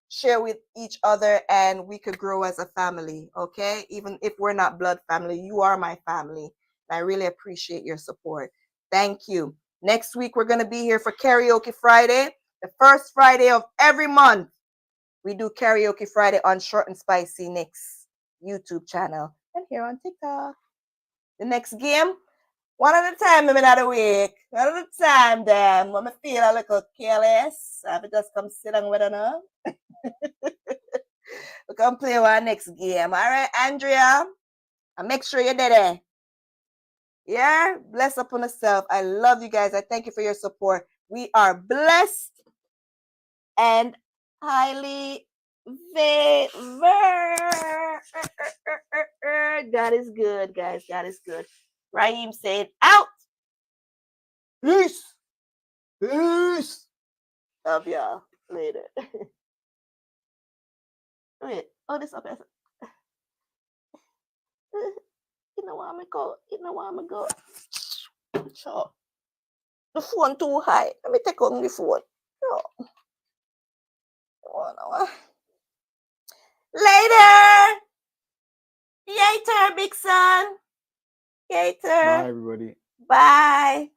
share with each other, and we could grow as a family. Okay? Even if we're not blood family, you are my family. I really appreciate your support. Thank you. Next week, we're going to be here for Karaoke Friday, the first Friday of every month. We do Karaoke Friday on ShortnSpicy Nikks YouTube channel and here on TikTok. The next game, one at a time, maybe not a week. One at a time, damn. When I feel a little careless, I have to just come sit down with her. We can play our next game. All right, Andrea? And make sure you're there. Yeah? Bless upon yourself. I love you guys. I thank you for your support. We are blessed and highly favored. God is good, guys. God is good. Raheem said, out. Peace. Peace. Love y'all. Later. Wait. Oh, this up. You know where I'm going to go. Sure. The phone too high. Let me take on the phone. Sure. Oh, no. Later. Yater, big son. Yater. Bye, everybody. Bye.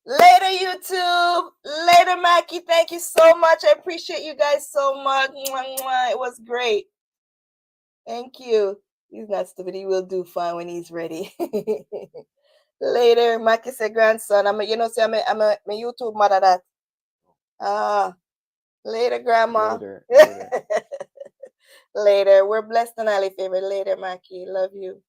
Later, YouTube. Later, Mackie. Thank you so much. I appreciate you guys so much. It was great. Thank you. He's not stupid. He will do fine when he's ready. Later, Mackie said, grandson. I'm a YouTube mother that. Later, grandma. Later. Later. We're blessed and highly favored. Later, Mackie. Love you.